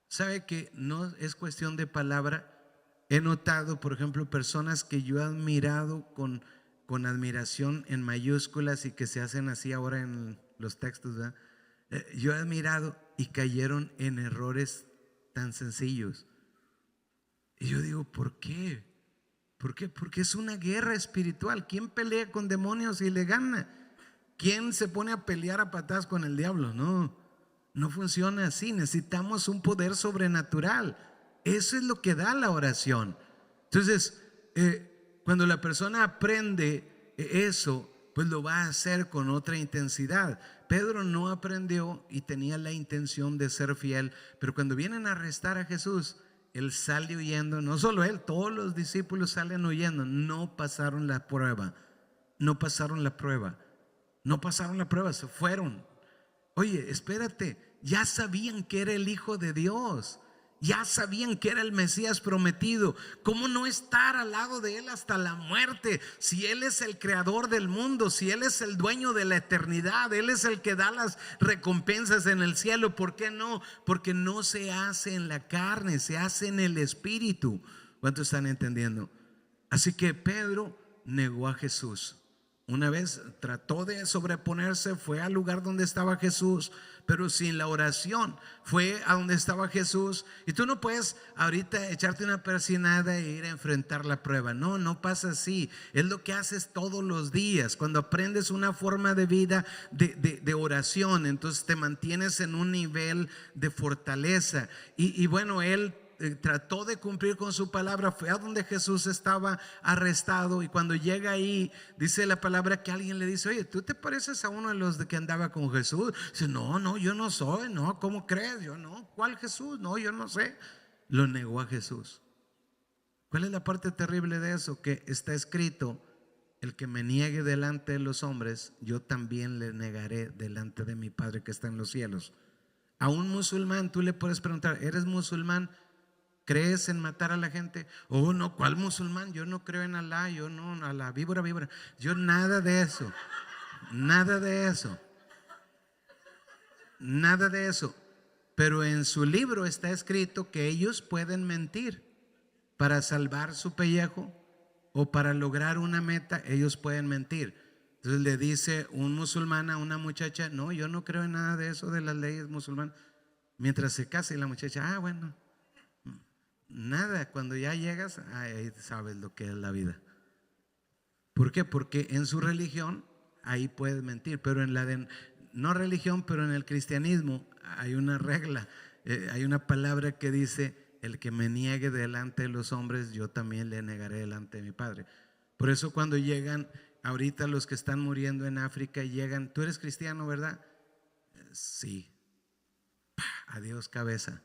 ¿Sabe que no es cuestión de palabra? He notado, por ejemplo, personas que yo he admirado con admiración en mayúsculas y que se hacen así ahora en los textos, ¿verdad? Yo he admirado y cayeron en errores tan sencillos. Y yo digo: ¿por qué? ¿Por qué? Porque es una guerra espiritual. ¿Quién pelea con demonios y le gana? ¿Quién se pone a pelear a patadas con el diablo? No funciona así. Necesitamos un poder sobrenatural. Eso es lo que da la oración. Entonces, cuando la persona aprende eso, pues lo va a hacer con otra intensidad. Pedro no aprendió y tenía la intención de ser fiel, pero cuando vienen a arrestar a Jesús, él sale huyendo. No solo él, todos los discípulos salen huyendo. No pasaron la prueba. No pasaron la prueba. No pasaron la prueba, se fueron. Oye, espérate, ya sabían que era el Hijo de Dios. Ya sabían que era el Mesías prometido. ¿Cómo no estar al lado de Él hasta la muerte? Si Él es el creador del mundo, si Él es el dueño de la eternidad, Él es el que da las recompensas en el cielo. ¿Por qué no? Porque no se hace en la carne, se hace en el Espíritu. ¿Cuántos están entendiendo? Así que Pedro negó a Jesús. Una vez trató de sobreponerse, fue al lugar donde estaba Jesús, pero sin la oración. Fue a donde estaba Jesús. Y tú no puedes ahorita echarte una persinada e ir a enfrentar la prueba. No, no pasa así. Es lo que haces todos los días. Cuando aprendes una forma de vida de oración, entonces te mantienes en un nivel de fortaleza. Y bueno, él trató de cumplir con su palabra. Fue a donde Jesús estaba arrestado, y cuando llega ahí, dice la palabra que alguien le dice: oye, ¿tú te pareces a uno de los que andaba con Jesús? Dice: no, yo no soy. No, ¿cómo crees? Yo no. ¿Cuál Jesús? No, yo no sé. Lo negó a Jesús. ¿Cuál es la parte terrible de eso? Que está escrito: el que me niegue delante de los hombres, yo también le negaré delante de mi Padre que está en los cielos. A un musulmán tú le puedes preguntar: ¿eres musulmán? ¿Crees en matar a la gente? Oh, no, ¿cuál musulmán? Yo no creo en Alá, yo no, a la víbora. Yo nada de eso. Nada de eso. Nada de eso. Pero en su libro está escrito que ellos pueden mentir para salvar su pellejo o para lograr una meta. Ellos pueden mentir. Entonces le dice un musulmán a una muchacha: no, yo no creo en nada de eso de las leyes musulmanas. Mientras se casa, y la muchacha: bueno. Nada, cuando ya llegas, ahí sabes lo que es la vida. ¿Por qué? Porque en su religión ahí puedes mentir, pero en la de no religión, pero en el cristianismo hay una regla, hay una palabra que dice: el que me niegue delante de los hombres, yo también le negaré delante de mi Padre. Por eso cuando llegan ahorita los que están muriendo en África y llegan: tú eres cristiano, ¿verdad? Sí. Adiós, cabeza.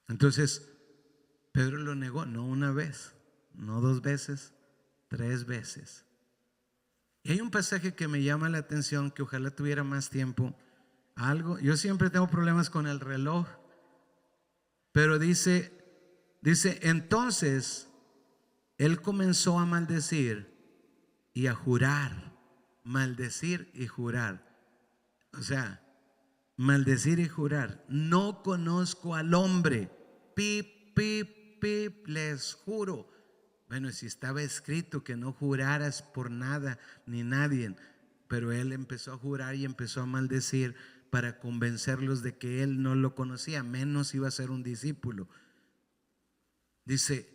Entonces Pedro lo negó, no una vez, no dos veces, 3 veces. Y hay un pasaje que me llama la atención, que ojalá tuviera más tiempo. Yo siempre tengo problemas con el reloj, pero dice: entonces él comenzó a maldecir y a jurar. Maldecir y jurar. O sea, maldecir y jurar: no conozco al hombre. Pip, pip, pip, les juro. Bueno, si estaba escrito que no juraras por nada ni nadie, pero él empezó a jurar y empezó a maldecir para convencerlos de que él no lo conocía, menos iba a ser un discípulo. Dice,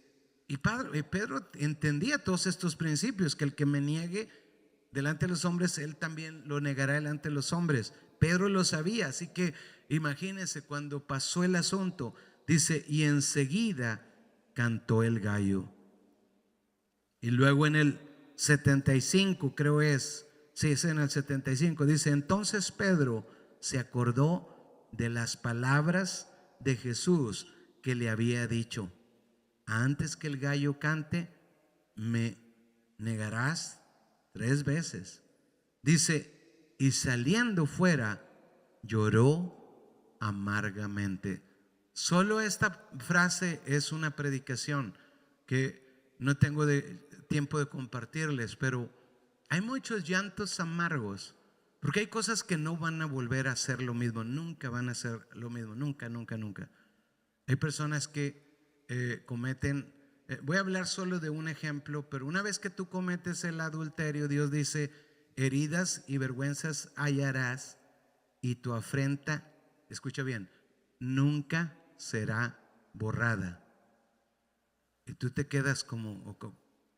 y Pedro entendía todos estos principios, que el que me niegue delante de los hombres, él también lo negará delante de los hombres. Pedro lo sabía, así que imagínense cuando pasó el asunto. Dice: y enseguida cantó el gallo. Y luego en el 75, creo es en el 75, dice: entonces Pedro se acordó de las palabras de Jesús que le había dicho: antes que el gallo cante, me negarás 3 veces. Dice: y saliendo fuera, lloró amargamente. Solo esta frase es una predicación que no tengo tiempo de compartirles, pero hay muchos llantos amargos, porque hay cosas que no van a volver a ser lo mismo, nunca van a ser lo mismo, nunca. Hay personas que cometen, voy a hablar solo de un ejemplo, pero una vez que tú cometes el adulterio, Dios dice: heridas y vergüenzas hallarás, y tu afrenta, escucha bien, nunca será borrada. Y tú te quedas como: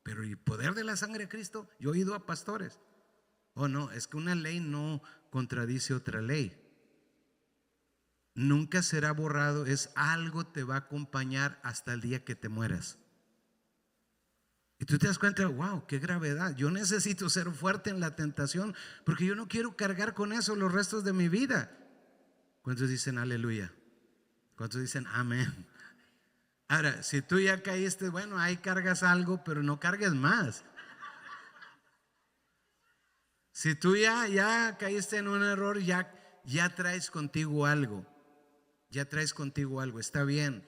pero ¿y el poder de la sangre de Cristo? Yo he ido a pastores. Oh, no, es que una ley no contradice otra ley. Nunca será borrado, es algo te va a acompañar hasta el día que te mueras. Y tú te das cuenta: wow, qué gravedad. Yo necesito ser fuerte en la tentación, porque yo no quiero cargar con eso los restos de mi vida. ¿Cuántos dicen aleluya? ¿Cuántos dicen amén? Ahora, si tú ya caíste, bueno, ahí cargas algo, pero no cargues más. Si tú ya caíste en un error, ya traes contigo algo. Ya traes contigo algo. Está bien.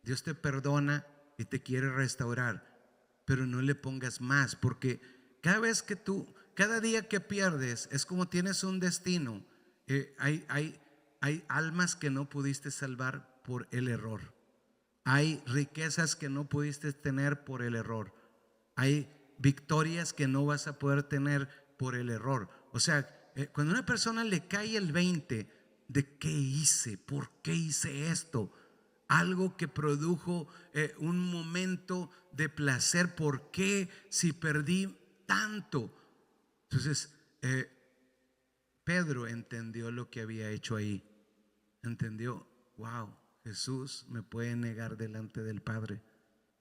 Dios te perdona y te quiere restaurar, pero no le pongas más, porque cada día que pierdes es como tienes un destino. Hay almas que no pudiste salvar por el error. Hay riquezas que no pudiste tener por el error. Hay victorias que no vas a poder tener por el error. O sea, cuando a una persona le cae el 20 de qué hice, por qué hice esto, algo que produjo un momento de placer, ¿por qué si perdí tanto? Entonces, Pedro entendió lo que había hecho ahí. Entendió, wow, Jesús me puede negar delante del Padre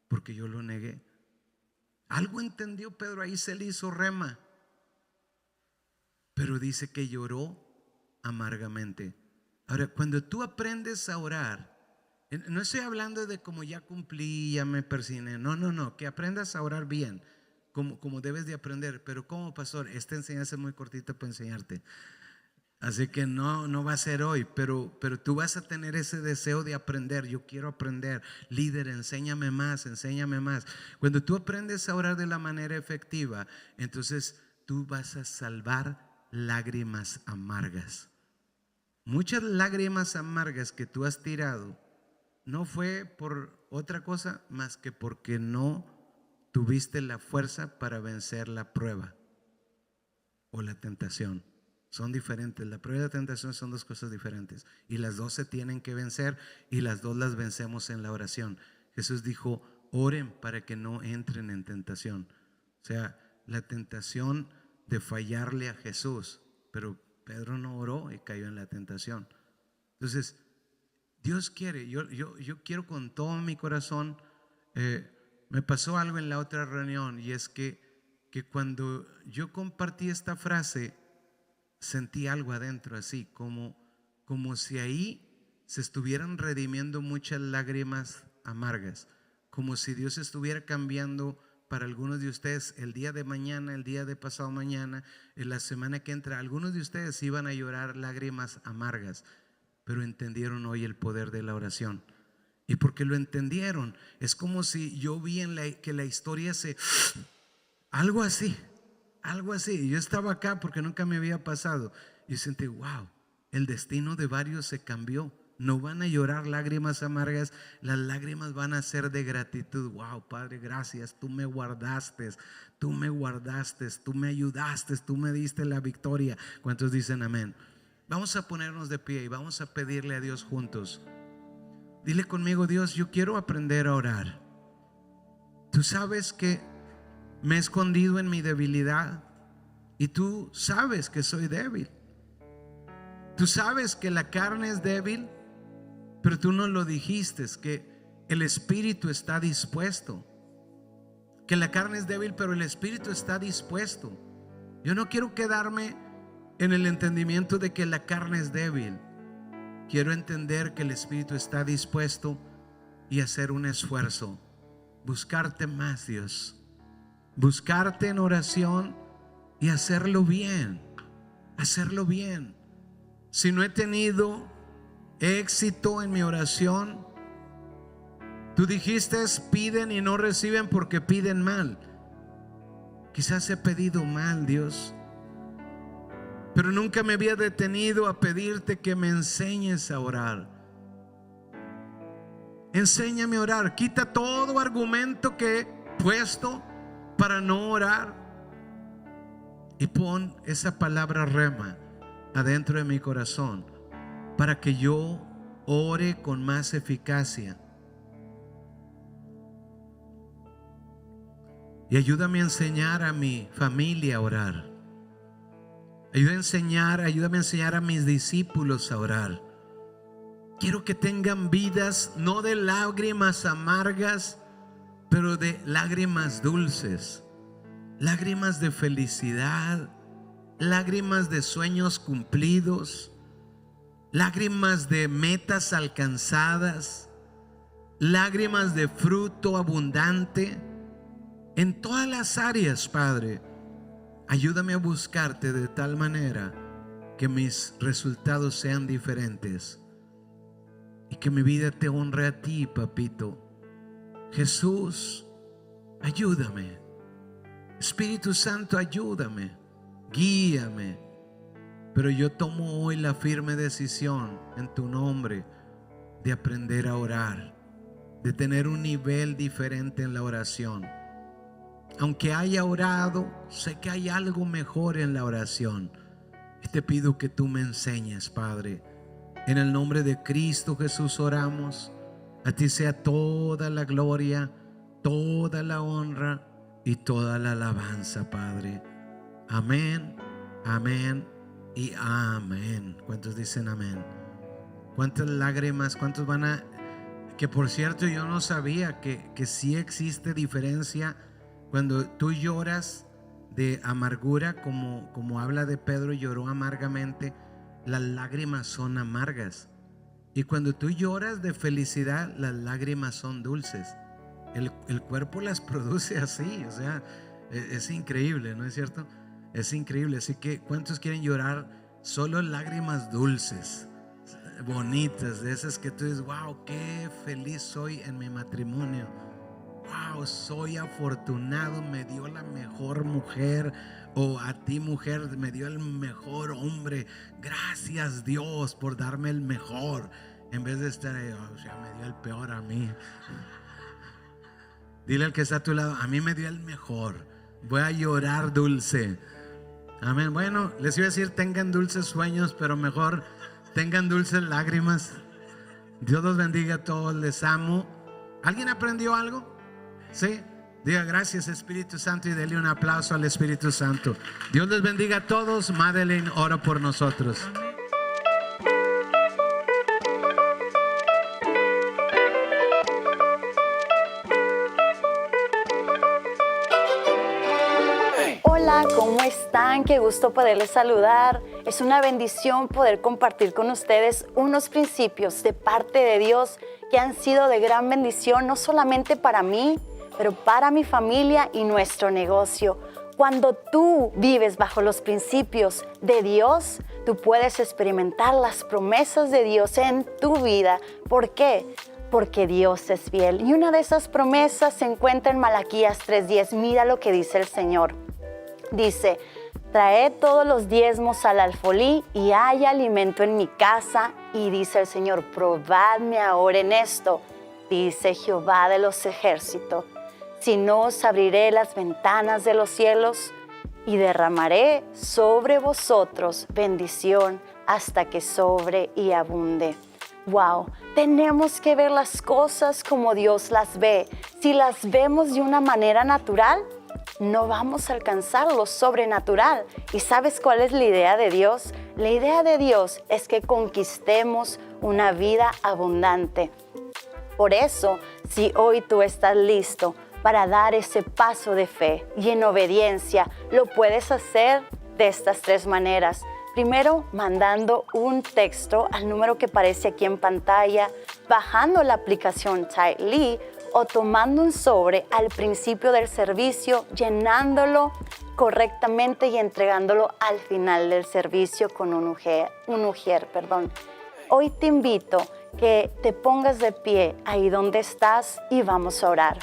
porque yo lo negué. Algo entendió Pedro, ahí se le hizo rema. Pero dice que lloró amargamente. Ahora, cuando tú aprendes a orar, no estoy hablando de como ya cumplí, ya me persigné. No, que aprendas a orar bien, como debes de aprender. Pero como pastor, esta enseñanza es muy cortita para enseñarte. Así que no va a ser hoy, pero tú vas a tener ese deseo de aprender. Yo quiero aprender. Líder, enséñame más. Cuando tú aprendes a orar de la manera efectiva, entonces tú vas a salvar lágrimas amargas. Muchas lágrimas amargas que tú has tirado no fue por otra cosa más que porque no tuviste la fuerza para vencer la prueba o la tentación. Son diferentes. La prueba y la tentación son dos cosas diferentes, y las dos se tienen que vencer, y las dos las vencemos en la oración. Jesús dijo: oren para que no entren en tentación. O sea, la tentación de fallarle a Jesús, pero Pedro no oró y cayó en la tentación. Entonces Dios quiere, yo quiero con todo mi corazón. Me pasó algo en la otra reunión, y es que cuando yo compartí esta frase, sentí algo adentro, así como si ahí se estuvieran redimiendo muchas lágrimas amargas, como si Dios estuviera cambiando para algunos de ustedes el día de mañana, el día de pasado mañana, en la semana que entra. Algunos de ustedes iban a llorar lágrimas amargas, pero entendieron hoy el poder de la oración. Y porque lo entendieron, es como si yo vi que la historia algo así. Yo estaba acá porque nunca me había pasado, y sentí, wow, el destino de varios se cambió. No van a llorar lágrimas amargas, las lágrimas van a ser de gratitud. Wow, Padre, gracias, tú me guardaste, tú me ayudaste, tú me diste la victoria. ¿Cuántos dicen amén? Vamos a ponernos de pie y vamos a pedirle a Dios juntos. Dile conmigo: Dios, yo quiero aprender a orar. Tú sabes que me he escondido en mi debilidad, y tú sabes que soy débil. Tú sabes que la carne es débil, pero tú no lo dijiste, que el espíritu está dispuesto. Que la carne es débil, pero el espíritu está dispuesto. Yo no quiero quedarme en el entendimiento de que la carne es débil. Quiero entender que el espíritu está dispuesto y hacer un esfuerzo. Buscarte más, Dios. Buscarte en oración y hacerlo bien. Si no he tenido éxito en mi oración, tú dijiste: piden y no reciben porque piden mal. Quizás he pedido mal, Dios, pero nunca me había detenido a pedirte que me enseñes a orar. Enséñame a orar. Quita todo argumento que he puesto para no orar, y pon esa palabra rema adentro de mi corazón para que yo ore con más eficacia. Y ayúdame a enseñar a mi familia a orar. Ayúdame a enseñar a mis discípulos a orar. Quiero que tengan vidas no de lágrimas amargas, pero de lágrimas dulces, lágrimas de felicidad, lágrimas de sueños cumplidos, lágrimas de metas alcanzadas, lágrimas de fruto abundante en todas las áreas, Padre. Ayúdame a buscarte de tal manera que mis resultados sean diferentes y que mi vida te honre a ti, papito. Jesús, ayúdame. Espíritu Santo, ayúdame, guíame. Pero yo tomo hoy la firme decisión en tu nombre de aprender a orar, de tener un nivel diferente en la oración. Aunque haya orado, sé que hay algo mejor en la oración. Y te pido que tú me enseñes, Padre. En el nombre de Cristo Jesús oramos. A ti sea toda la gloria, toda la honra y toda la alabanza, Padre. Amén, amén y amén. ¿Cuántos dicen amén? ¿Cuántas lágrimas? ¿Cuántos van a...? Que por cierto, yo no sabía que sí existe diferencia cuando tú lloras de amargura, como habla de Pedro, lloró amargamente. Las lágrimas son amargas. Y cuando tú lloras de felicidad, las lágrimas son dulces. El cuerpo las produce así. O sea, es increíble, ¿no es cierto? Es increíble. Así que ¿cuántos quieren llorar solo lágrimas dulces, bonitas, de esas que tú dices, wow, qué feliz soy en mi matrimonio? Wow, soy afortunado, me dio la mejor mujer, o a ti, mujer, me dio el mejor hombre. Gracias, Dios, por darme el mejor, en vez de estar ahí, o sea, me dio el peor a mí. Dile al que está a tu lado, a mí me dio el mejor. Voy a llorar dulce. Amén. Bueno, les iba a decir tengan dulces sueños, pero mejor tengan dulces lágrimas. Dios los bendiga a todos, les amo. ¿Alguien aprendió algo? ¿Sí? Diga gracias, Espíritu Santo, y dele un aplauso al Espíritu Santo. Dios les bendiga a todos. Madeleine, ora por nosotros. Hola, ¿cómo están? Qué gusto poderles saludar. Es una bendición poder compartir con ustedes unos principios de parte de Dios que han sido de gran bendición, no solamente para mí, pero para mi familia y nuestro negocio. Cuando tú vives bajo los principios de Dios, tú puedes experimentar las promesas de Dios en tu vida. ¿Por qué? Porque Dios es fiel. Y una de esas promesas se encuentra en Malaquías 3:10. Mira lo que dice el Señor. Dice, traed todos los diezmos al alfolí y hay alimento en mi casa. Y dice el Señor, probadme ahora en esto, dice Jehová de los ejércitos. Si no, os abriré las ventanas de los cielos y derramaré sobre vosotros bendición hasta que sobre y abunde. Wow, tenemos que ver las cosas como Dios las ve. Si las vemos de una manera natural, no vamos a alcanzar lo sobrenatural. ¿Y sabes cuál es la idea de Dios? La idea de Dios es que conquistemos una vida abundante. Por eso, si hoy tú estás listo para dar ese paso de fe y en obediencia, lo puedes hacer de estas 3 maneras. Primero, mandando un texto al número que aparece aquí en pantalla, bajando la aplicación Tightly o tomando un sobre al principio del servicio, llenándolo correctamente y entregándolo al final del servicio con un ujier. Hoy te invito que te pongas de pie ahí donde estás y vamos a orar.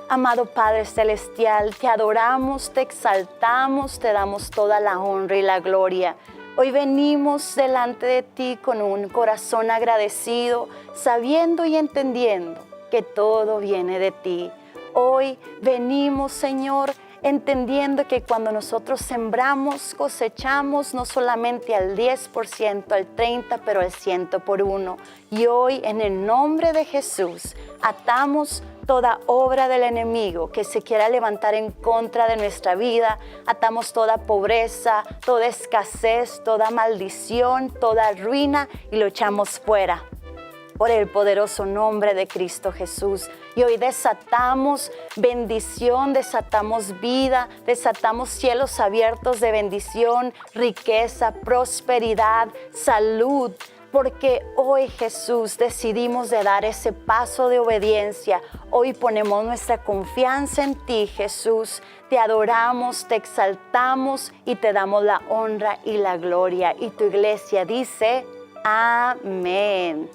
Amado Padre Celestial, te adoramos, te exaltamos, te damos toda la honra y la gloria. Hoy venimos delante de ti con un corazón agradecido, sabiendo y entendiendo que todo viene de ti. Hoy venimos, Señor, entendiendo que cuando nosotros sembramos, cosechamos no solamente al 10%, al 30%, pero al 100 por 1. Y hoy, en el nombre de Jesús, atamos toda obra del enemigo que se quiera levantar en contra de nuestra vida. Atamos toda pobreza, toda escasez, toda maldición, toda ruina y lo echamos fuera. por el poderoso nombre de Cristo Jesús. Y hoy desatamos bendición, desatamos vida, desatamos cielos abiertos de bendición, riqueza, prosperidad, salud. Porque hoy, Jesús, decidimos de dar ese paso de obediencia. Hoy ponemos nuestra confianza en ti, Jesús. Te adoramos, te exaltamos y te damos la honra y la gloria. Y tu iglesia dice, amén.